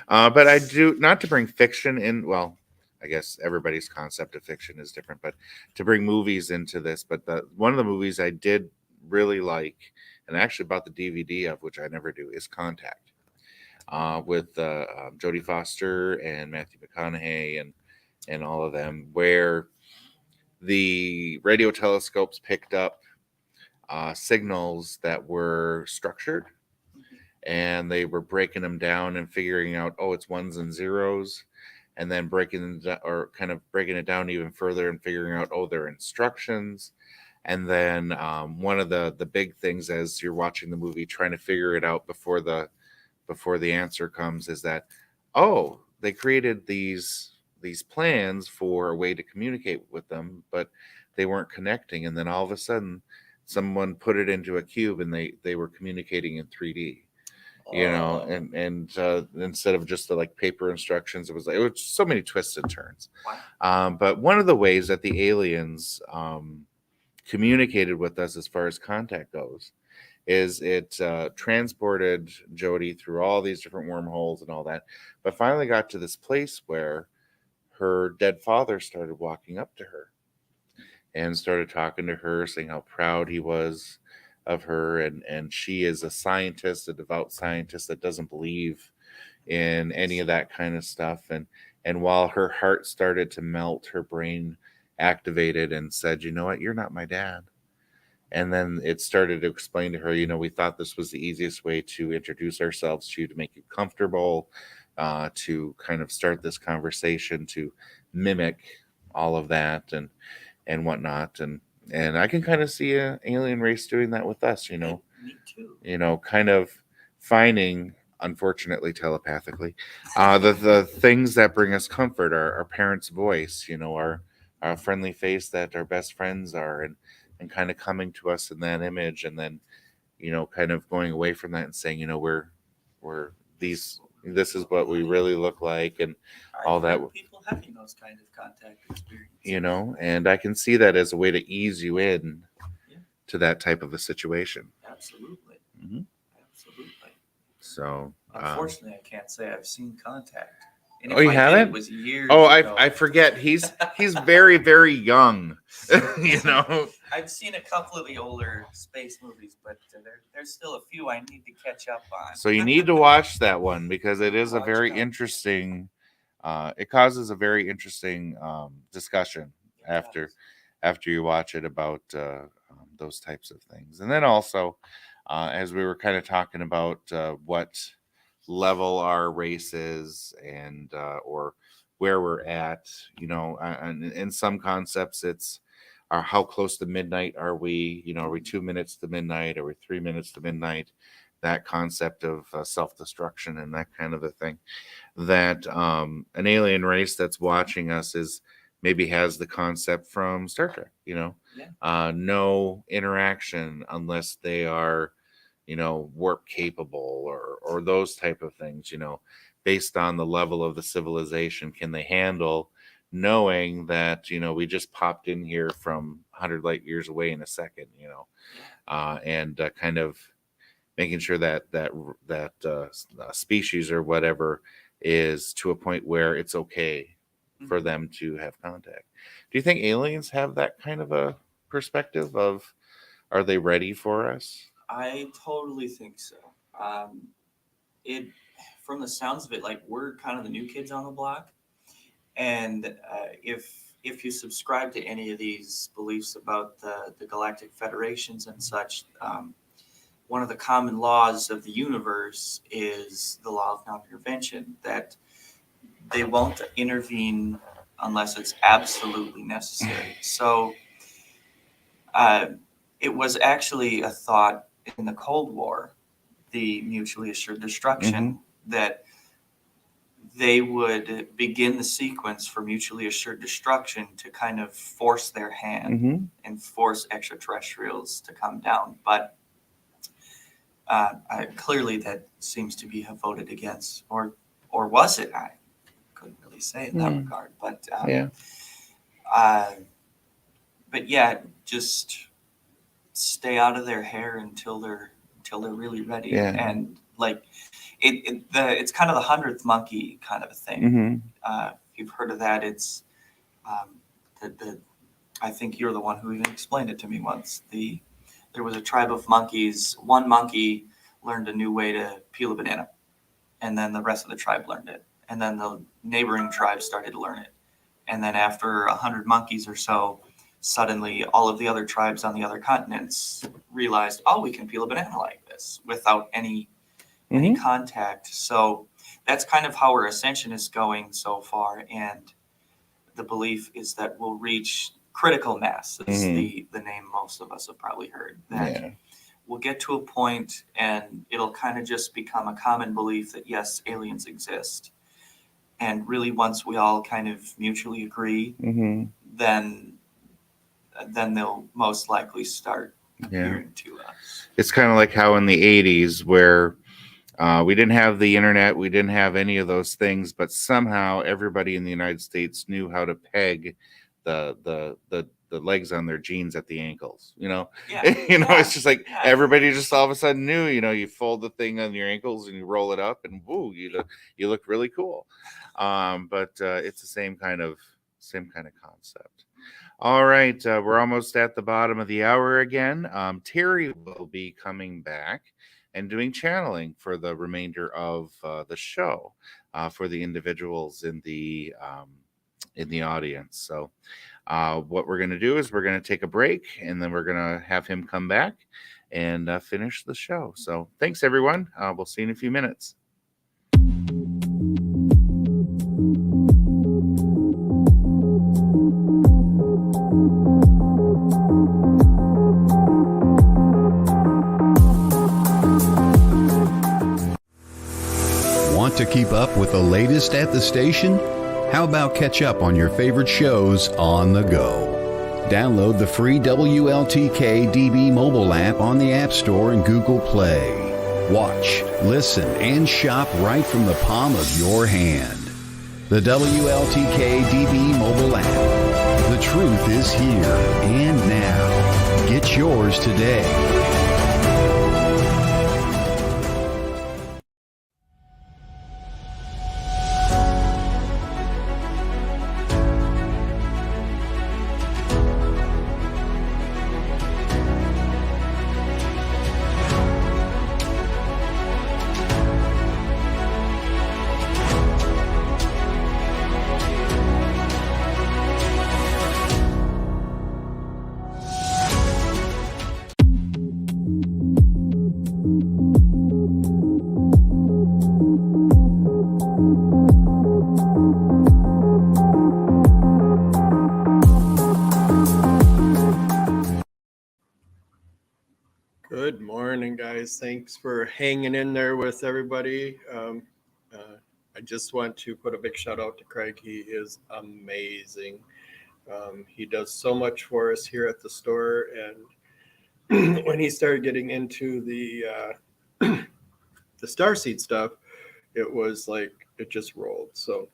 But I do, not to bring fiction in. Well, I guess everybody's concept of fiction is different, but to bring movies into this. But one of the movies I did really like, and I actually bought the DVD of, which I never do, is Contact, with Jodie Foster and Matthew McConaughey and all of them, where the radio telescopes picked up signals that were structured, and they were breaking them down and figuring out, oh, it's ones and zeros, and then breaking it down even further and figuring out, oh, they're instructions. And then one of the big things as you're watching the movie, trying to figure it out before the answer comes, is that, oh, they created these plans for a way to communicate with them, but they weren't connecting. And then all of a sudden someone put it into a cube and they were communicating in 3D. You know, and instead of just the like paper instructions, it was so many twists and turns. Wow. But one of the ways that the aliens communicated with us as far as contact goes is it transported Jodie through all these different wormholes and all that, but finally got to this place where her dead father started walking up to her and started talking to her, saying how proud he was of her, and she is a scientist, a devout scientist that doesn't believe in any of that kind of stuff. And while her heart started to melt, her brain activated and said, you know what, you're not my dad. And then it started to explain to her, you know, we thought this was the easiest way to introduce ourselves to you, to make you comfortable, to kind of start this conversation, to mimic all of that and whatnot. And I can kind of see an alien race doing that with us, you know. Me too. You know, kind of finding, unfortunately, telepathically, the things that bring us comfort, our parents' voice, you know, our friendly face that our best friends are, and kind of coming to us in that image, and then, you know, kind of going away from that and saying, you know, we're this is what we really look like, and all that. People having those kind of contact experiences. You know, and I can see that as a way to ease you in to that type of a situation. Absolutely. Mm-hmm. Absolutely. So, unfortunately, I can't say I've seen Contact. And you haven't? It was years ago. I forget. He's very, very young. You know, I've seen a couple of the older space movies, but there's still a few I need to catch up on. So you need to watch that one because it is a very interesting. It causes a very interesting discussion after you watch it about those types of things. And then also, as we were kind of talking about what level our race is and or where we're at, you know, and in some concepts it's how close to midnight are we, you know, are we 2 minutes to midnight, are we 3 minutes to midnight, that concept of self-destruction and that kind of a thing, that an alien race that's watching us is maybe has the concept from Star Trek, you know, no interaction unless they are, you know, warp capable or those type of things, you know, based on the level of the civilization. Can they handle knowing that, you know, we just popped in here from 100 light years away in a second, you know, and kind of making sure that species or whatever is to a point where it's okay for them to have contact. Do you think aliens have that kind of a perspective of, are they ready for us? I totally think so. It, from the sounds of it, like we're kind of the new kids on the block, and if you subscribe to any of these beliefs about the galactic federations and such, one of the common laws of the universe is the law of non-intervention, that they won't intervene unless it's absolutely necessary. So It was actually a thought in the Cold War, the mutually assured destruction, that they would begin the sequence for mutually assured destruction to kind of force their hand and force extraterrestrials to come down. But clearly that seems to be voted against, or was it? I couldn't really say in that regard. But but yeah, just stay out of their hair until they're really ready. Yeah. And like it's kind of the 100th monkey kind of a thing. If you've heard of that, it's I think you're the one who even explained it to me once. There was a tribe of monkeys. One monkey learned a new way to peel a banana, and then the rest of the tribe learned it, and then the neighboring tribe started to learn it, and then after 100 monkeys or so, suddenly all of the other tribes on the other continents realized, oh, we can peel a banana like this without any contact. So that's kind of how our ascension is going so far, and the belief is that we'll reach critical mass. Is the name most of us have probably heard. That we'll get to a point and it'll kind of just become a common belief that yes, aliens exist. And really, once we all kind of mutually agree, then they'll most likely start appearing to us. It's kind of like how in the 80s where we didn't have the internet, we didn't have any of those things, but somehow everybody in the United States knew how to peg the legs on their jeans at the ankles. It's just like everybody just all of a sudden knew. You fold the thing on your ankles and you roll it up, and woo, you look really cool. But it's the same kind of concept. All right, we're almost at the bottom of the hour again. Terry will be coming back and doing channeling for the remainder of the show for the individuals in the audience. So what we're going to do is we're going to take a break, and then we're going to have him come back and finish the show. So thanks, everyone. We'll see you in a few minutes. Want to keep up with the latest at the station? How about catch up on your favorite shows on the go? Download the free WLTK-DB mobile app on the App Store and Google Play. Watch, listen, and shop right from the palm of your hand. The WLTK-DB mobile app. The truth is here and now. Get yours today. Good morning, guys. Thanks for hanging in there with everybody. I just want to put a big shout out to Craig. He is amazing. He does so much for us here at the store. And when he started getting into the starseed stuff, it was like it just rolled. So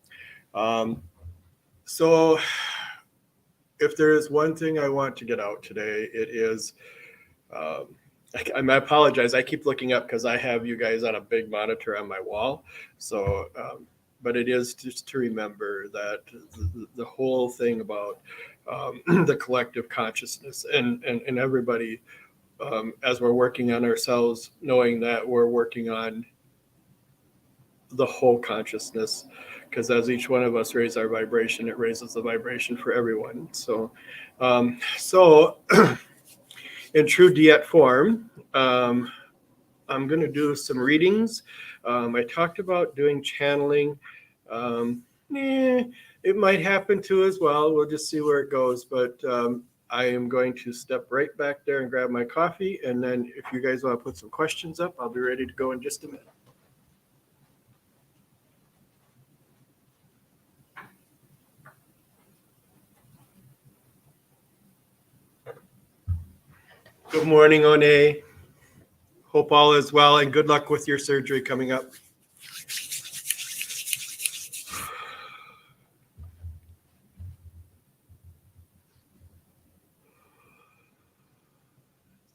if there is one thing I want to get out today, it is. I apologize. I keep looking up because I have you guys on a big monitor on my wall. So, but it is just to remember that the whole thing about the collective consciousness and everybody, as we're working on ourselves, knowing that we're working on the whole consciousness, because as each one of us raise our vibration, it raises the vibration for everyone. So in true DeEtte form, I'm going to do some readings. I talked about doing channeling. It might happen too as well. We'll just see where it goes. But I am going to step right back there and grab my coffee. And then if you guys want to put some questions up, I'll be ready to go in just a minute. Good morning, One. Hope all is well, and good luck with your surgery coming up.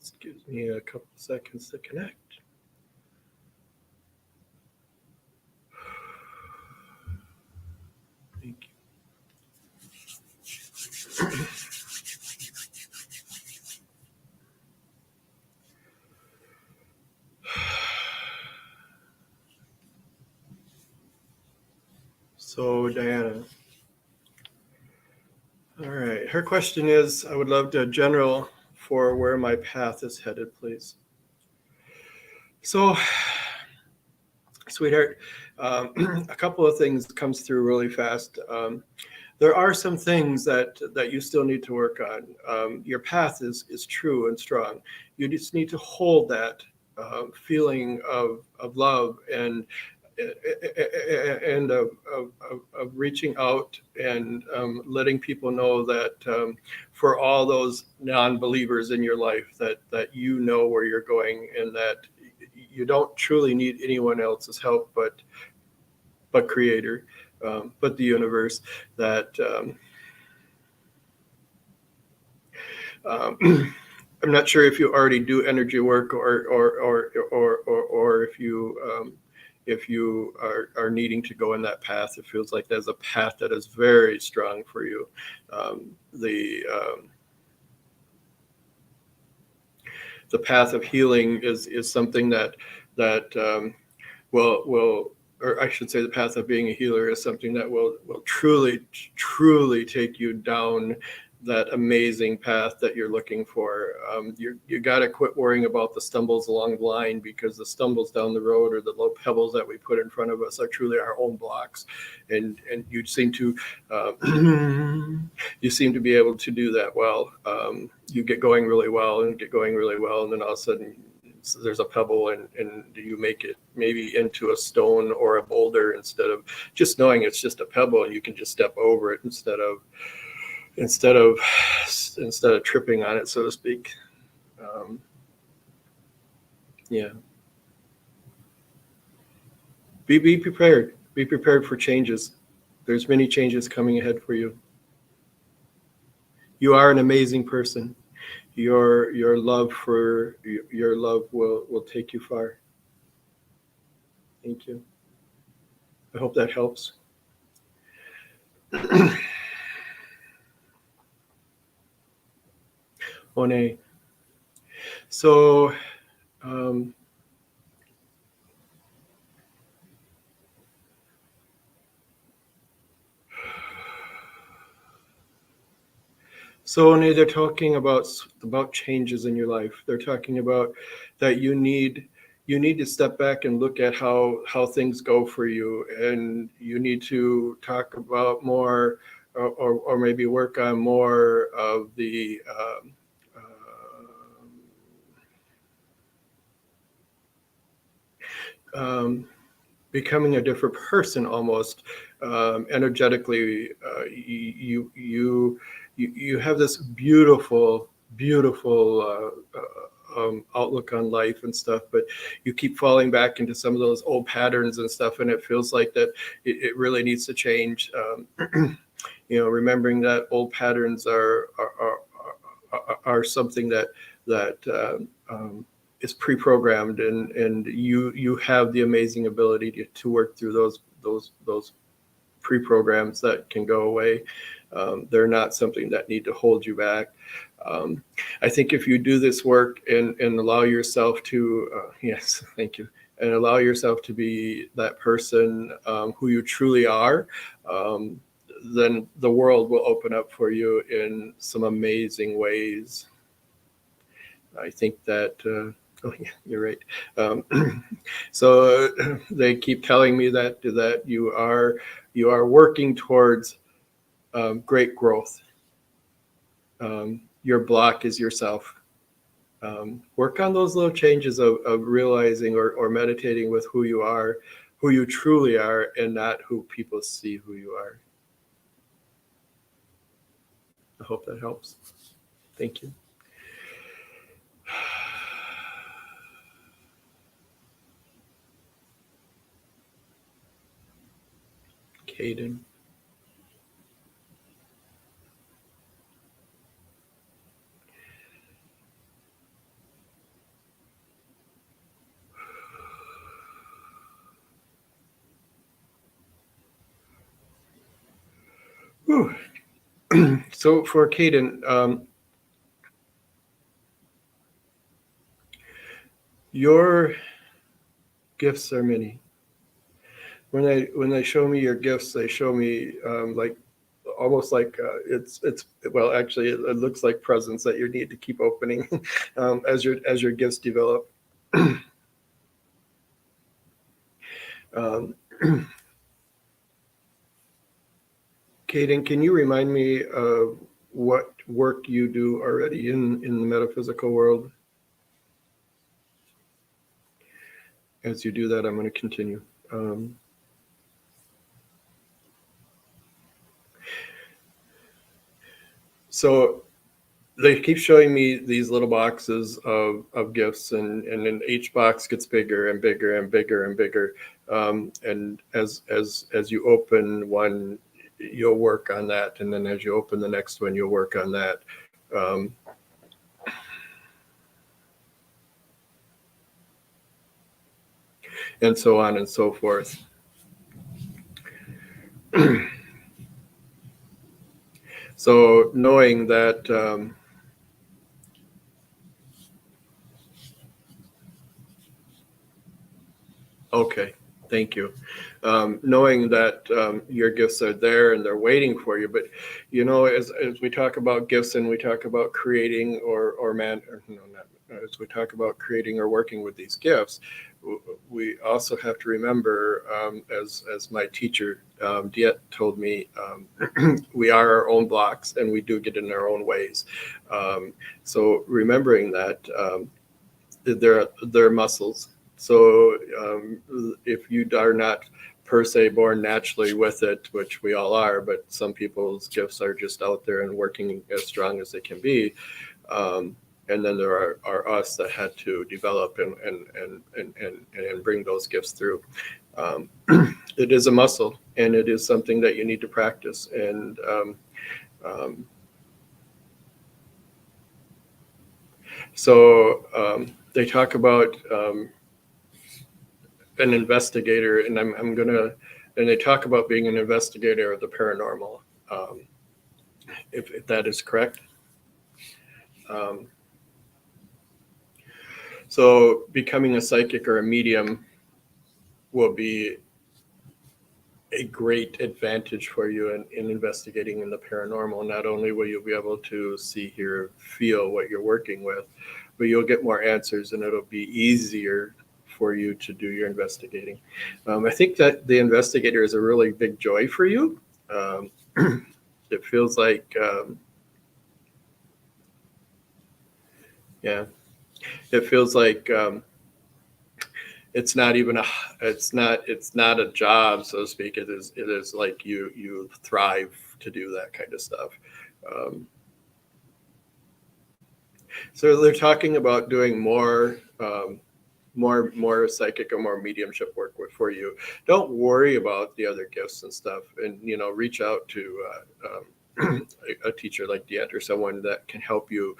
This gives me a couple seconds to connect. Thank you. So Diana, all right, her question is, I would love a general for where my path is headed, please. So, sweetheart, a couple of things comes through really fast. There are some things that you still need to work on. Your path is true and strong. You just need to hold that feeling of love and of reaching out and letting people know that for all those non-believers in your life that you know where you're going, and that you don't truly need anyone else's help but Creator, but the universe, that I'm not sure if you already do energy work or if you are needing to go in that path. It feels like there's a path that is very strong for you. The path of healing is something that will, or I should say, the path of being a healer is something that will truly take you down that amazing path that you're looking for. You got to quit worrying about the stumbles along the line, because the stumbles down the road, or the little pebbles that we put in front of us, are truly our own blocks. And you seem to be able to do that well. You get going really well, and then all of a sudden there's a pebble, and you make it maybe into a stone or a boulder, instead of just knowing it's just a pebble and you can just step over it instead of tripping on it, so to speak. Yeah. Be prepared. Be prepared for changes. There's many changes coming ahead for you. You are an amazing person. Your love will take you far. Thank you. I hope that helps. One. So they're talking about changes in your life. They're talking about that you need to step back and look at how things go for you, and you need to talk about more, or maybe work on more of the becoming a different person, almost energetically. You have this beautiful outlook on life and stuff, but you keep falling back into some of those old patterns and stuff, and it feels like that it really needs to change. Remembering that old patterns are something that is pre-programmed, and you have the amazing ability to work through those pre-programs that can go away. They're not something that need to hold you back. I think if you do this work and allow yourself to, yes, thank you, and allow yourself to be that person who you truly are, then the world will open up for you in some amazing ways. I think that, oh yeah, you're right. So they keep telling me that you are working towards great growth. your block is yourself. Work on those little changes of realizing or meditating with who you are, who you truly are, and not who people see who you are. I hope that helps. Thank you. Caden. Whew. So for Caden, your gifts are many. When they show me your gifts, they show me like almost like it's well, actually it looks like presents that you need to keep opening as your gifts develop. Caden, can you remind me of what work you do already in the metaphysical world? As you do that, I'm going to continue. So they keep showing me these little boxes of gifts, and then each box gets bigger and bigger and bigger and bigger. And as you open one, you'll work on that, and then as you open the next one, you'll work on that. And so on and so forth. So knowing that okay, thank you. Knowing that your gifts are there and they're waiting for you, but you know, as we talk about gifts and we talk about creating as we talk about creating or working with these gifts, we also have to remember, as my teacher DeEtte told me, we are our own blocks and we do get in our own ways. So remembering that they're muscles. So if you are not per se born naturally with it, which we all are, but some people's gifts are just out there and working as strong as they can be. And then there are us that had to develop and bring those gifts through. It is a muscle, and it is something that you need to practice. And so they talk about an investigator, and and they talk about being an investigator of the paranormal, if that is correct. So becoming a psychic or a medium will be a great advantage for you in investigating in the paranormal. Not only will you be able to see, hear, feel what you're working with, but you'll get more answers and it'll be easier for you to do your investigating. I think that the investigator is a really big joy for you. It feels like, it feels like it's not even it's not a job, so to speak. It is like you thrive to do that kind of stuff. So they're talking about doing more psychic or more mediumship work for you. Don't worry about the other gifts and stuff, and reach out to a teacher like DeEtte or someone that can help you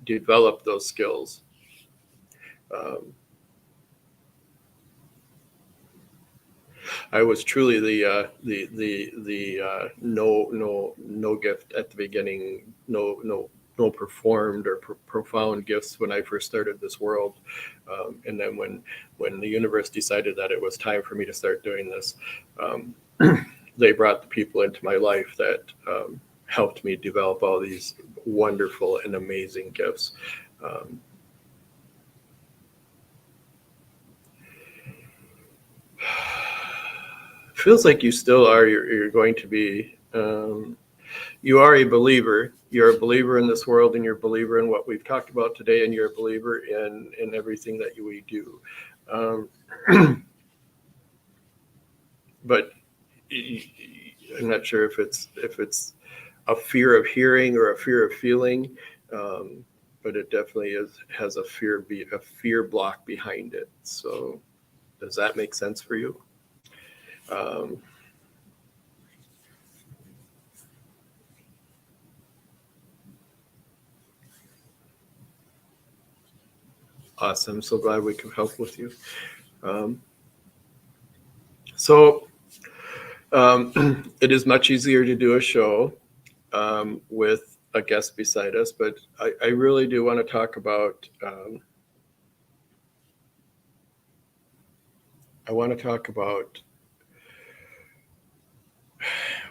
develop those skills. I was truly the no gift at the beginning, no performed or profound gifts when I first started this world, and then when the universe decided that it was time for me to start doing this, they brought the people into my life that helped me develop all these wonderful and amazing gifts. Feels like you still are. You're going to be. you are a believer. You're a believer in this world, and you're a believer in what we've talked about today, and you're a believer in everything that we do. But I'm not sure if it's a fear of hearing or a fear of feeling, but it definitely has a fear block behind it. So does that make sense for you? Awesome. I'm so glad we could help with you. It is much easier to do a show with a guest beside us, but I really do want to talk about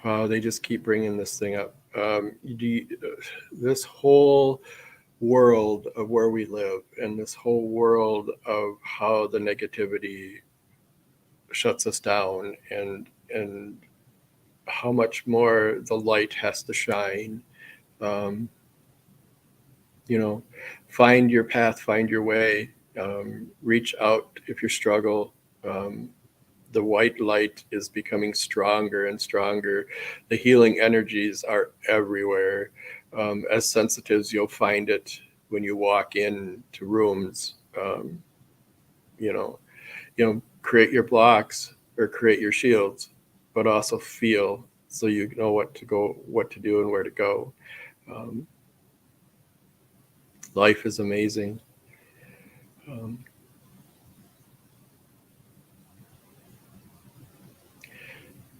wow, they just keep bringing this thing up. This whole world of where we live, and this whole world of how the negativity shuts us down, and how much more the light has to shine. Find your path, find your way, reach out if you struggle. The white light is becoming stronger and stronger. The healing energies are everywhere. As sensitives, you'll find it when you walk into rooms. Create your blocks or create your shields, but also feel, so you know what to do, and where to go. Life is amazing.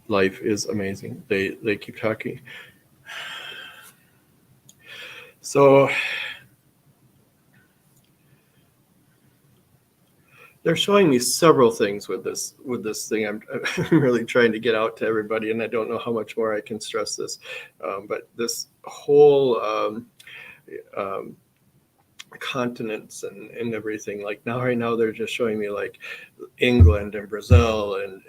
Life is amazing. They keep talking. So they're showing me several things with this thing. I'm really trying to get out to everybody, and I don't know how much more I can stress this. But this whole continents and everything, like right now they're just showing me like England and Brazil and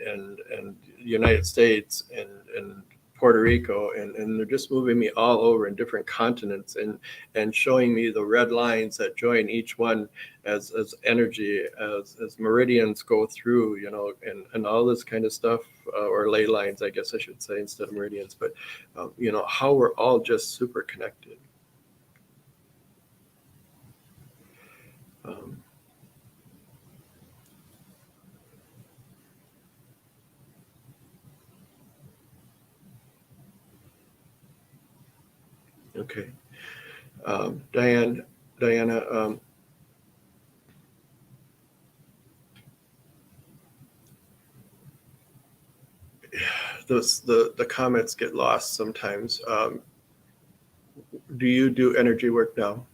United States and Puerto Rico, and they're just moving me all over in different continents and showing me the red lines that join each one as energy, as meridians go through, and all this kind of stuff, or ley lines, I guess I should say, instead of meridians. But how we're all just super connected. Okay. Diana, the comments get lost sometimes. Do you do energy work now?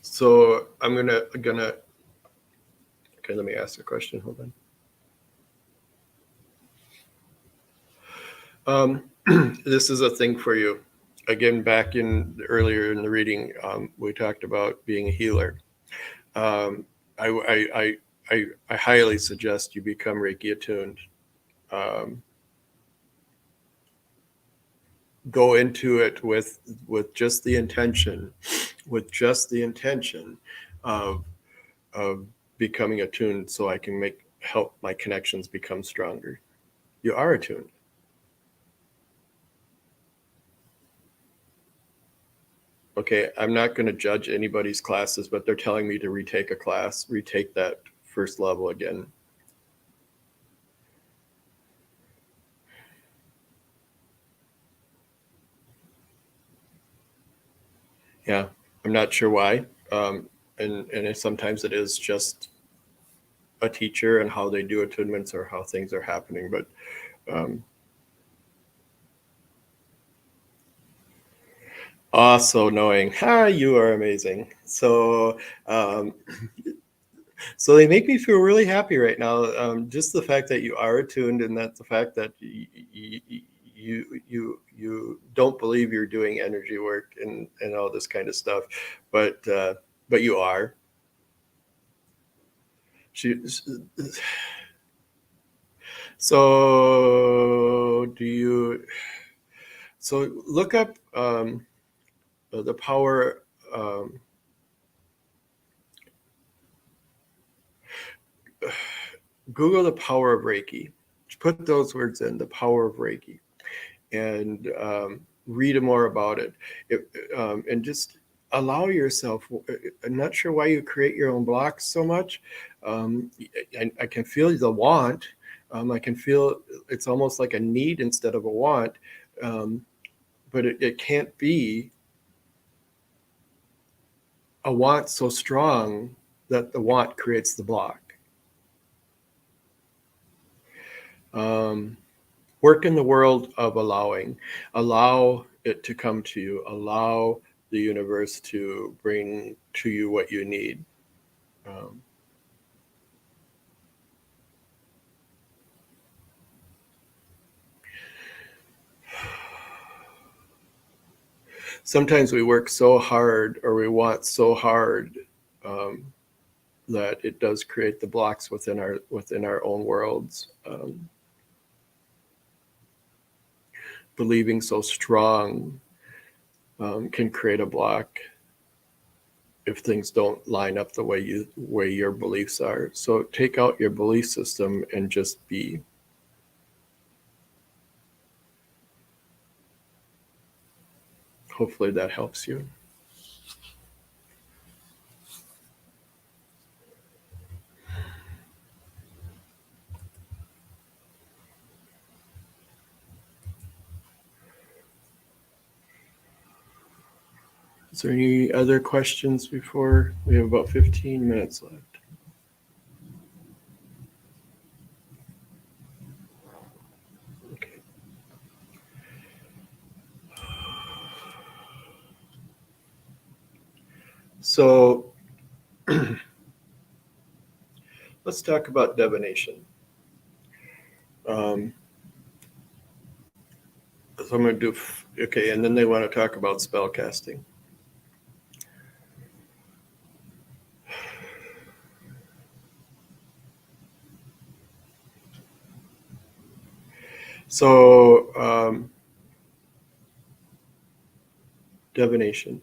So I'm gonna okay, let me ask a question. Hold on. This is a thing for you. Again, back earlier in the reading, we talked about being a healer. I highly suggest you become Reiki attuned. Go into it with just the intention, of becoming attuned, so I can help my connections become stronger. You are attuned. Okay, I'm not going to judge anybody's classes, but they're telling me to retake a class, retake that first level again. Yeah, I'm not sure why. And sometimes it is just a teacher and how they do attunements or how things are happening. But also knowing, you are amazing. So so they make me feel really happy right now. Just the fact that you are attuned, and that the fact that you don't believe you're doing energy work and all this kind of stuff, but you are. So look up the power. Google the power of Reiki. Put those words in, the power of Reiki, and read more about it. And just allow yourself. I'm not sure why you create your own blocks so much. I can feel the want. I can feel it's almost like a need instead of a want. But it can't be a want so strong that the want creates the block. Work in the world of allowing. Allow it to come to you. Allow the universe to bring to you what you need. Sometimes we work so hard, or we want so hard, that it does create the blocks within our own worlds. Believing so strong can create a block if things don't line up the way your beliefs are. So take out your belief system and just be. Hopefully that helps you. Is there any other questions before we have about 15 minutes left? Okay. So let's talk about divination. So I'm going to do, okay, and then they want to talk about spell casting. So divination.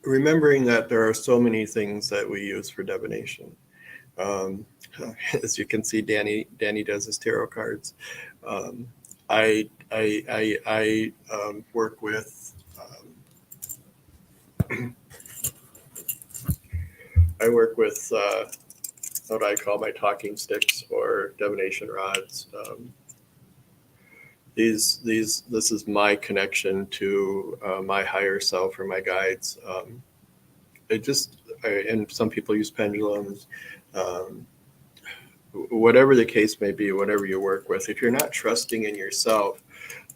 Remembering that there are so many things that we use for divination. As you can see, Danny does his tarot cards. I work with what I call my talking sticks or divination rods. This is my connection to my higher self or my guides. And some people use pendulums. Whatever the case may be, whatever you work with, if you're not trusting in yourself,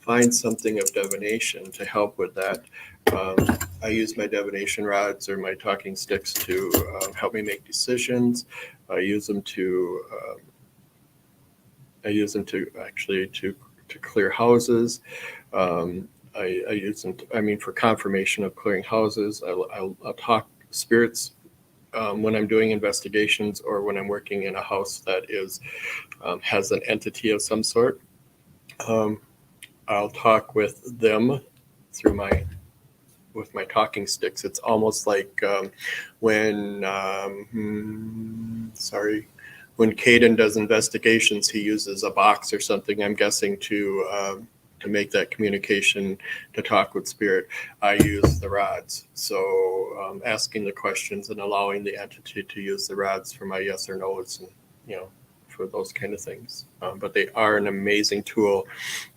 find something of divination to help with that. I use my divination rods or my talking sticks to help me make decisions. I use them to actually to clear houses. I use them for confirmation of clearing houses. I'll talk spirits when I'm doing investigations or when I'm working in a house that has an entity of some sort. I'll talk with them with my talking sticks. It's almost like when Caden does investigations, he uses a box or something, I'm guessing, to make that communication, to talk with spirit. I use the rods. So asking the questions and allowing the entity to use the rods for my yes or no's, and for those kind of things. But they are an amazing tool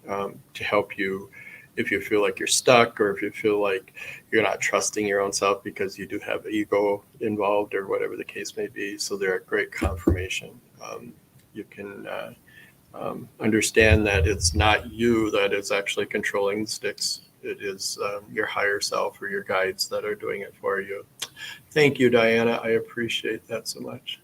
to help you if you feel like you're stuck, or if you feel like you're not trusting your own self because you do have ego involved, or whatever the case may be. So they're a great confirmation. You can understand that it's not you that is actually controlling the sticks. It is your higher self or your guides that are doing it for you. Thank you, Diana. I appreciate that so much.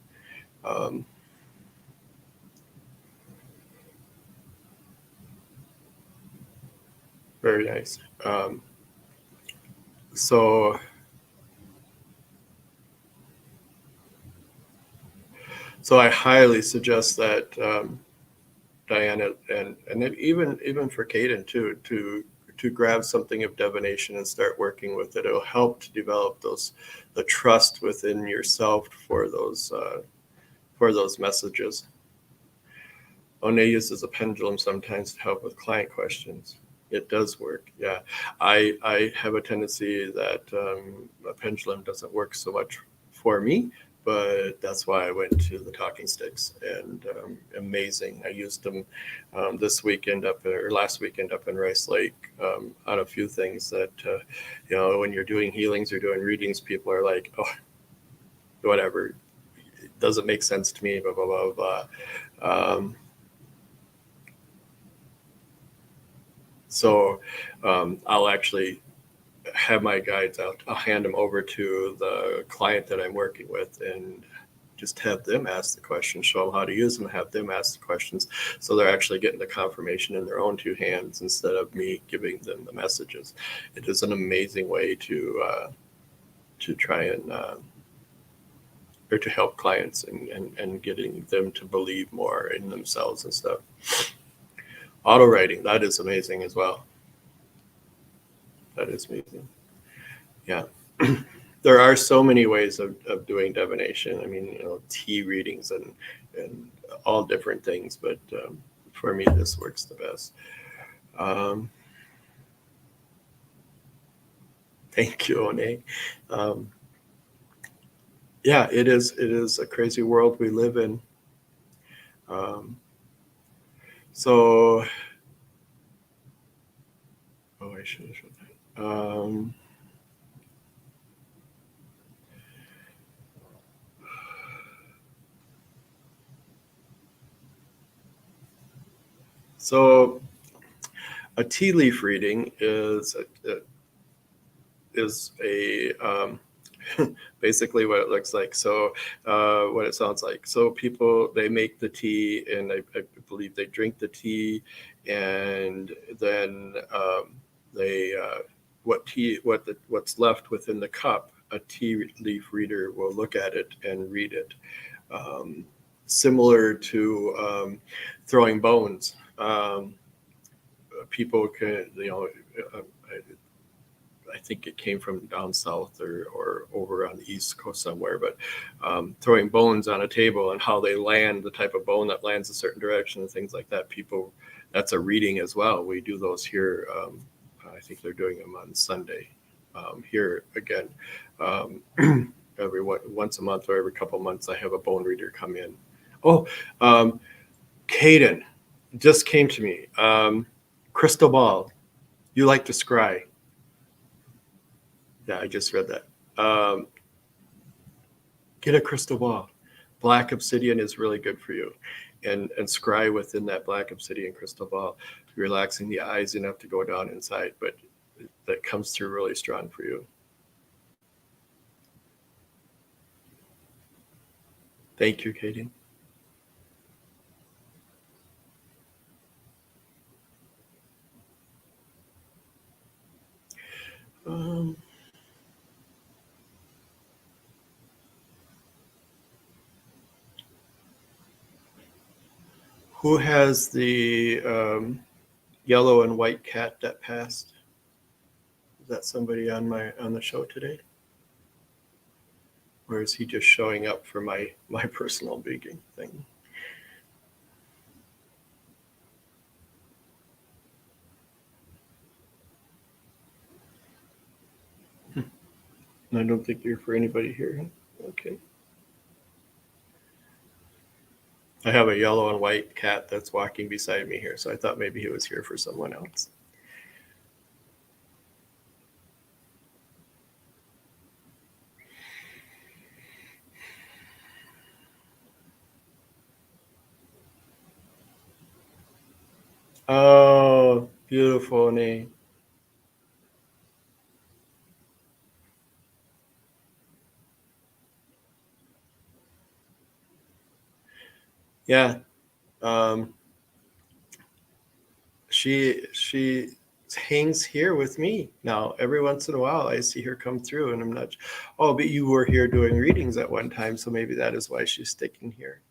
Very nice. So I highly suggest that Diana and then even for Caden too, to grab something of divination and start working with it. It'll help to develop the trust within yourself for those messages. One uses a pendulum sometimes to help with client questions. It does work. Yeah, I have a tendency that a pendulum doesn't work so much for me, but that's why I went to the talking sticks, and amazing. I used them last weekend up in Rice Lake on a few things that when you're doing healings or doing readings, people are like, oh, whatever, it doesn't make sense to me, blah blah blah blah. So I'll actually have my guides out. I'll hand them over to the client that I'm working with and just have them ask the questions, show them how to use them, have them ask the questions. So they're actually getting the confirmation in their own two hands instead of me giving them the messages. It is an amazing way to try and or to help clients and getting them to believe more in themselves and stuff. Auto writing, that is amazing as well. That is amazing. Yeah. There are so many ways of doing divination. I mean, tea readings and all different things, but for me, this works the best. Thank you, One. Yeah, it is a crazy world we live in. So, I should have showed that. So, a tea leaf reading is a basically what it looks like. So what it sounds like. So people, they make the tea, and I believe they drink the tea, and then what's left within the cup, a tea leaf reader will look at it and read it. Similar to throwing bones. People can, I think it came from down south or over on the East Coast somewhere, but throwing bones on a table and how they land, the type of bone that lands a certain direction and things like that. People, that's a reading as well. We do those here. I think they're doing them on Sunday here again. Once a month or every couple of months, I have a bone reader come in. Oh, Caden just came to me. Crystal ball. You like to scry. Yeah, I just read that. Get a crystal ball. Black obsidian is really good for you. And scry within that black obsidian crystal ball, relaxing the eyes enough to go down inside, but that comes through really strong for you. Thank you, Katie. Who has the yellow and white cat that passed? Is that somebody on the show today? Or is he just showing up for my personal being thing? I don't think you're for anybody here. Okay. I have a yellow and white cat that's walking beside me here, so I thought maybe he was here for someone else. Oh, beautiful name. Yeah. She hangs here with me now. Every once in a while, I see her come through, and I'm not. Oh, but you were here doing readings at one time, so maybe that is why she's sticking here.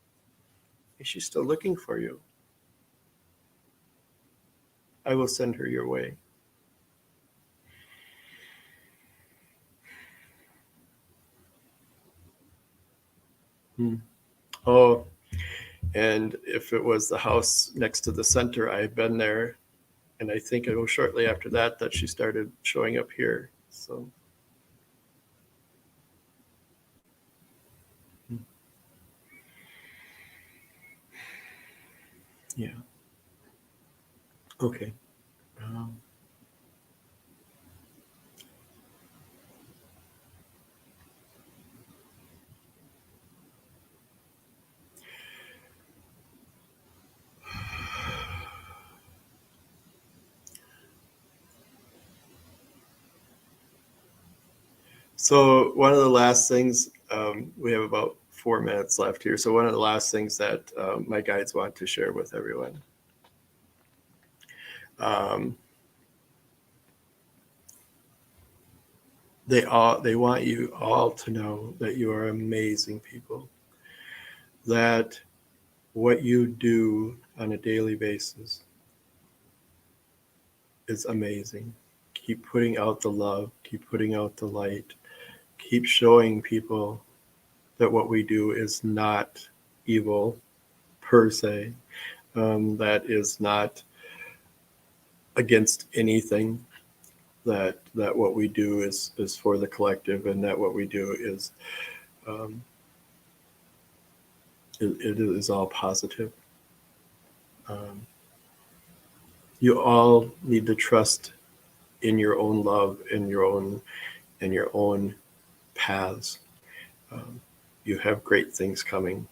Is she still looking for you? I will send her your way. Oh, and if it was the house next to the center, I had been there, and I think it was shortly after that that she started showing up here. So, yeah. Okay. Um, So one of the last things, we have about 4 minutes left here. So one of the last things that my guides want to share with everyone. They want you all to know that you are amazing people, that what you do on a daily basis is amazing. Keep putting out the love, keep putting out the light, keep showing people that what we do is not evil per se, that is not against anything, that what we do is for the collective, and that what we do is it is all positive. You all need to trust in your own love, in your own paths. You have great things coming.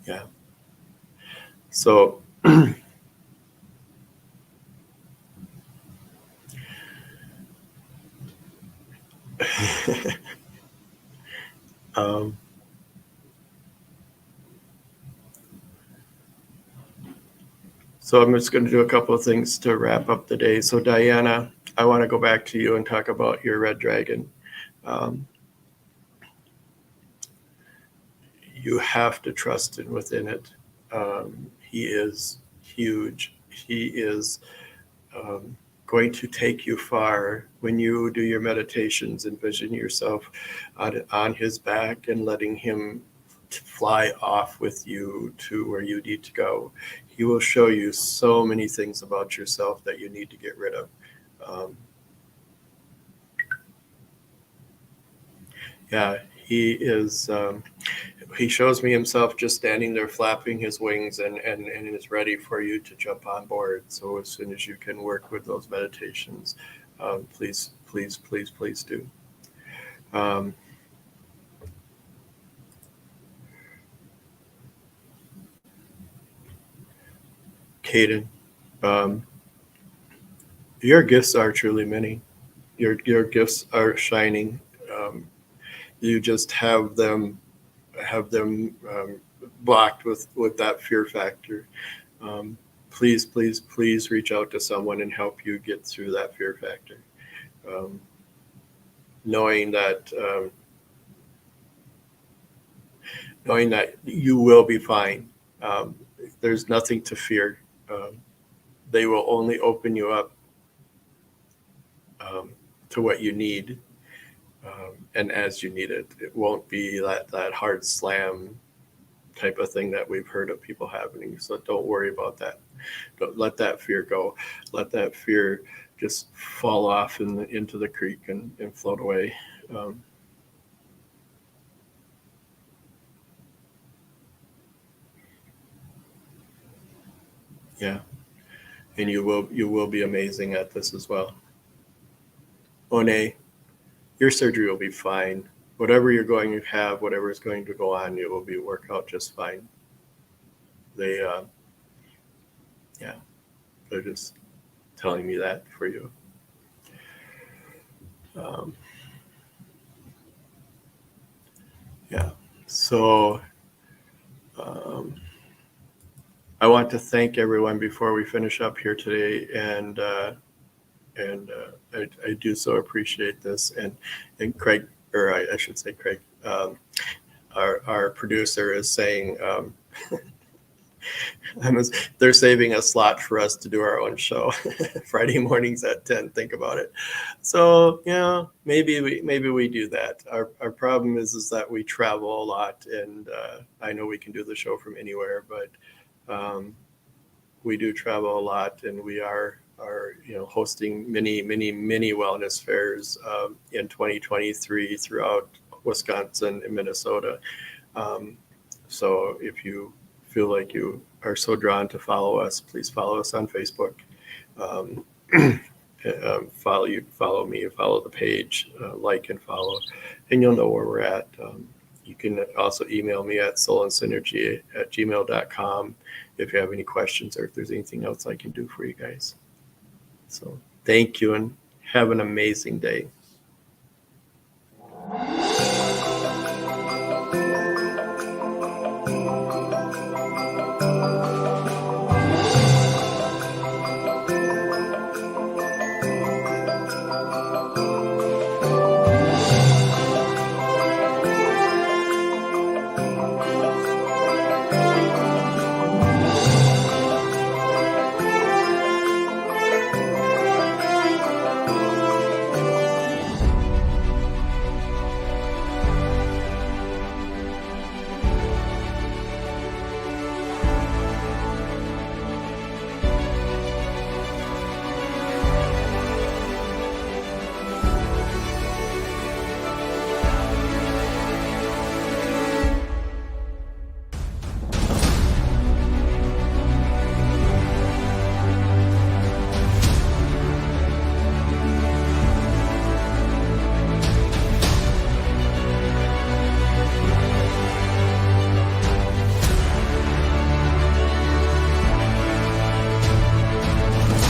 Yeah. So so I'm just going to do a couple of things to wrap up the day. So Diana, I want to go back to you and talk about your red dragon. You have to trust in within it. He is huge. He is going to take you far. When you do your meditations, envision yourself on his back and letting him fly off with you to where you need to go. He will show you so many things about yourself that you need to get rid of. Yeah, he is. He shows me himself just standing there flapping his wings and is ready for you to jump on board. So as soon as you can work with those meditations, please do. Caden, your gifts are truly many. Your gifts are shining. You just have them blocked with that fear factor. Please reach out to someone and help you get through that fear factor. Knowing that you will be fine. There's nothing to fear. They will only open you up to what you need, and as you need it. It won't be that hard slam type of thing that we've heard of people having. So don't worry about that. Don't let that fear go. Let that fear just fall off into the creek and float away. Yeah, and you will be amazing at this as well. One, your surgery will be fine. Whatever you're going to have, whatever is going to go on, it will work out just fine. They're just telling me that for you. Um, yeah. So I want to thank everyone before we finish up here today, and I do so appreciate this. And Craig, or I should say Craig, our producer is saying they're saving a slot for us to do our own show Friday mornings at 10. Think about it. So yeah, maybe we do that. Our problem is that we travel a lot, and I know we can do the show from anywhere, but we do travel a lot, and we are hosting many wellness fairs in 2023 throughout Wisconsin and Minnesota. So if you feel like you are so drawn to follow us, please follow us on Facebook. Follow me, follow the page, like and follow, and you'll know where we're at. You can also email me at soulandsynergy@gmail.com if you have any questions or if there's anything else I can do for you guys. So thank you and have an amazing day.